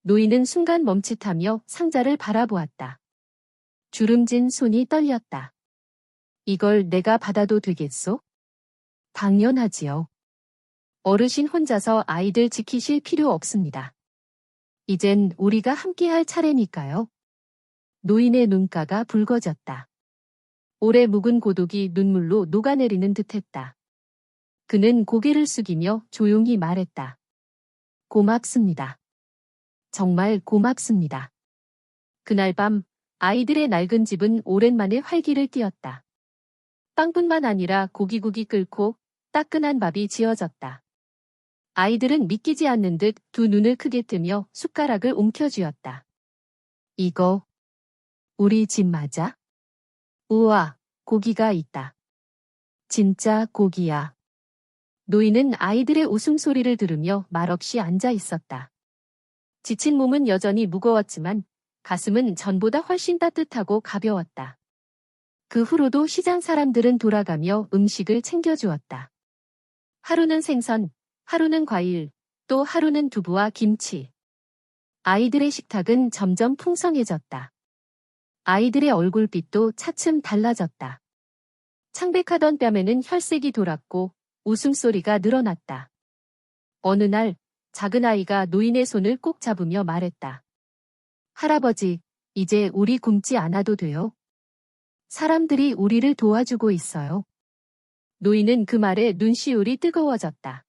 Speaker 1: 노인은 순간 멈칫하며 상자를 바라보았다. 주름진 손이 떨렸다. 이걸 내가 받아도 되겠소? 당연하지요. 어르신 혼자서 아이들 지키실 필요 없습니다. 이젠 우리가 함께할 차례니까요. 노인의 눈가가 붉어졌다. 오래 묵은 고독이 눈물로 녹아내리는 듯했다. 그는 고개를 숙이며 조용히 말했다. 고맙습니다. 정말 고맙습니다. 그날 밤 아이들의 낡은 집은 오랜만에 활기를 띠었다. 빵뿐만 아니라 고기국이 끓고 따끈한 밥이 지어졌다. 아이들은 믿기지 않는 듯 두 눈을 크게 뜨며 숟가락을 움켜쥐었다. 이거 우리 집 맞아? 우와, 고기가 있다. 진짜 고기야. 노인은 아이들의 웃음소리를 들으며 말없이 앉아 있었다. 지친 몸은 여전히 무거웠지만 가슴은 전보다 훨씬 따뜻하고 가벼웠다. 그 후로도 시장 사람들은 돌아가며 음식을 챙겨주었다. 하루는 생선, 하루는 과일, 또 하루는 두부와 김치. 아이들의 식탁은 점점 풍성해졌다. 아이들의 얼굴빛도 차츰 달라졌다. 창백하던 뺨에는 혈색이 돌았고 웃음소리가 늘어났다. 어느 날 작은 아이가 노인의 손을 꼭 잡으며 말했다. 할아버지, 이제 우리 굶지 않아도 돼요. 사람들이 우리를 도와주고 있어요. 노인은 그 말에 눈시울이 뜨거워졌다.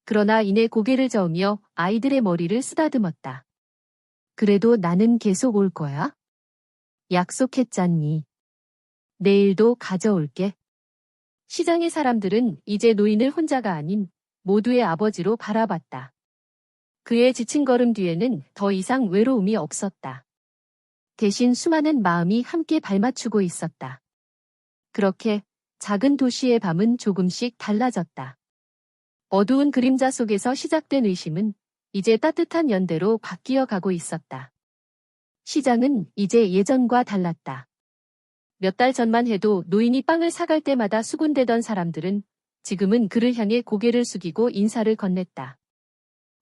Speaker 1: 그러나 이내 고개를 저으며 아이들의 머리를 쓰다듬었다. 그래도 나는 계속 올 거야? 약속했잖니. 내일도 가져올게. 시장의 사람들은 이제 노인을 혼자가 아닌 모두의 아버지로 바라봤다. 그의 지친 걸음 뒤에는 더 이상 외로움이 없었다. 대신 수많은 마음이 함께 발맞추고 있었다. 그렇게 작은 도시의 밤은 조금씩 달라졌다. 어두운 그림자 속에서 시작된 의심은 이제 따뜻한 연대로 바뀌어 가고 있었다. 시장은 이제 예전과 달랐다. 몇 달 전만 해도 노인이 빵을 사갈 때마다 수군대던 사람들은 지금은 그를 향해 고개를 숙이고 인사를 건넸다.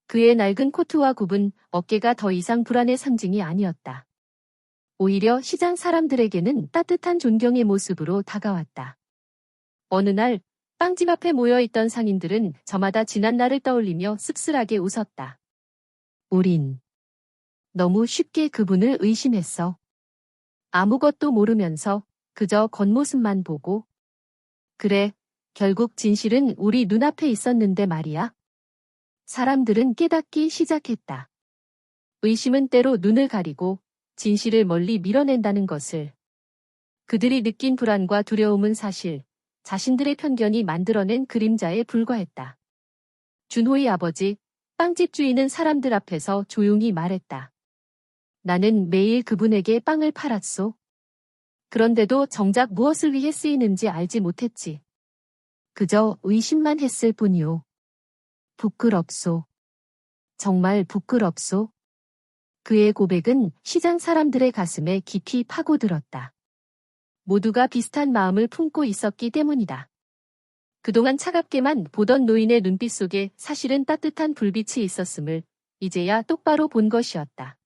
Speaker 1: 그의 낡은 코트와 굽은 어깨가 더 이상 불안의 상징이 아니었다. 오히려 시장 사람들에게는 따뜻한 존경의 모습으로 다가왔다. 어느 날 빵집 앞에 모여있던 상인들은 저마다 지난 날을 떠올리며 씁쓸하게 웃었다. 우린 너무 쉽게 그분을 의심했어. 아무것도 모르면서 그저 겉모습만 보고. 그래, 결국 진실은 우리 눈앞에 있었는데 말이야. 사람들은 깨닫기 시작했다. 의심은 때로 눈을 가리고 진실을 멀리 밀어낸다는 것을. 그들이 느낀 불안과 두려움은 사실 자신들의 편견이 만들어낸 그림자에 불과했다. 준호의 아버지, 빵집 주인은 사람들 앞에서 조용히 말했다. 나는 매일 그분에게 빵을 팔았소. 그런데도 정작 무엇을 위해 쓰이는지 알지 못했지. 그저 의심만 했을 뿐이오. 부끄럽소. 정말 부끄럽소. 그의 고백은 시장 사람들의 가슴에 깊이 파고들었다. 모두가 비슷한 마음을 품고 있었기 때문이다. 그동안 차갑게만 보던 노인의 눈빛 속에 사실은 따뜻한 불빛이 있었음을 이제야 똑바로 본 것이었다.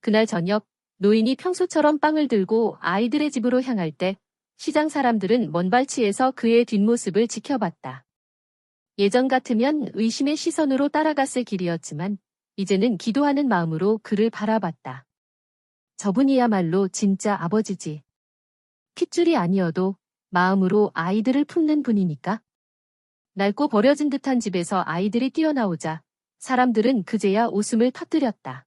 Speaker 1: 그날 저녁 노인이 평소처럼 빵을 들고 아이들의 집으로 향할 때 시장 사람들은 먼발치에서 그의 뒷모습을 지켜봤다. 예전 같으면 의심의 시선으로 따라갔을 길이었지만 이제는 기도하는 마음으로 그를 바라봤다. 저분이야말로 진짜 아버지지. 핏줄이 아니어도 마음으로 아이들을 품는 분이니까. 낡고 버려진 듯한 집에서 아이들이 뛰어나오자 사람들은 그제야 웃음을 터뜨렸다.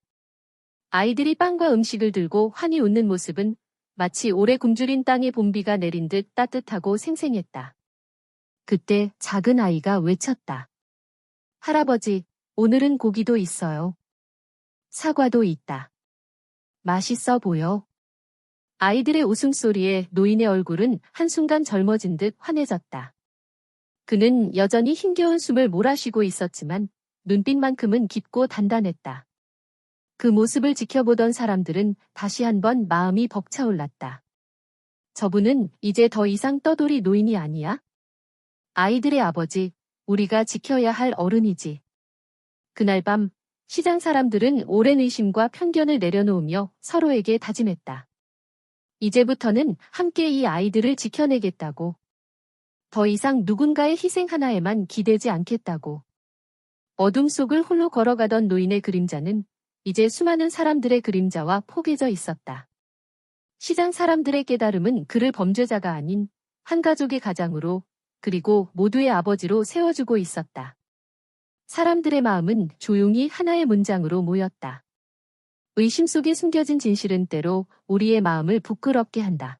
Speaker 1: 아이들이 빵과 음식을 들고 환히 웃는 모습은 마치 오래 굶주린 땅에 봄비가 내린 듯 따뜻하고 생생했다. 그때 작은 아이가 외쳤다. 할아버지, 오늘은 고기도 있어요. 사과도 있다. 맛있어 보여. 아이들의 웃음소리에 노인의 얼굴은 한순간 젊어진 듯 환해졌다. 그는 여전히 힘겨운 숨을 몰아쉬고 있었지만 눈빛만큼은 깊고 단단했다. 그 모습을 지켜보던 사람들은 다시 한번 마음이 벅차올랐다. 저분은 이제 더 이상 떠돌이 노인이 아니야? 아이들의 아버지, 우리가 지켜야 할 어른이지. 그날 밤 시장 사람들은 오랜 의심과 편견을 내려놓으며 서로에게 다짐했다. 이제부터는 함께 이 아이들을 지켜내겠다고. 더 이상 누군가의 희생 하나에만 기대지 않겠다고. 어둠 속을 홀로 걸어가던 노인의 그림자는 이제 수많은 사람들의 그림자와 포개져 있었다. 시장 사람들의 깨달음은 그를 범죄자가 아닌 한 가족의 가장으로 그리고 모두의 아버지로 세워주고 있었다. 사람들의 마음은 조용히 하나의 문장으로 모였다. 의심 속에 숨겨진 진실은 때로 우리의 마음을 부끄럽게 한다.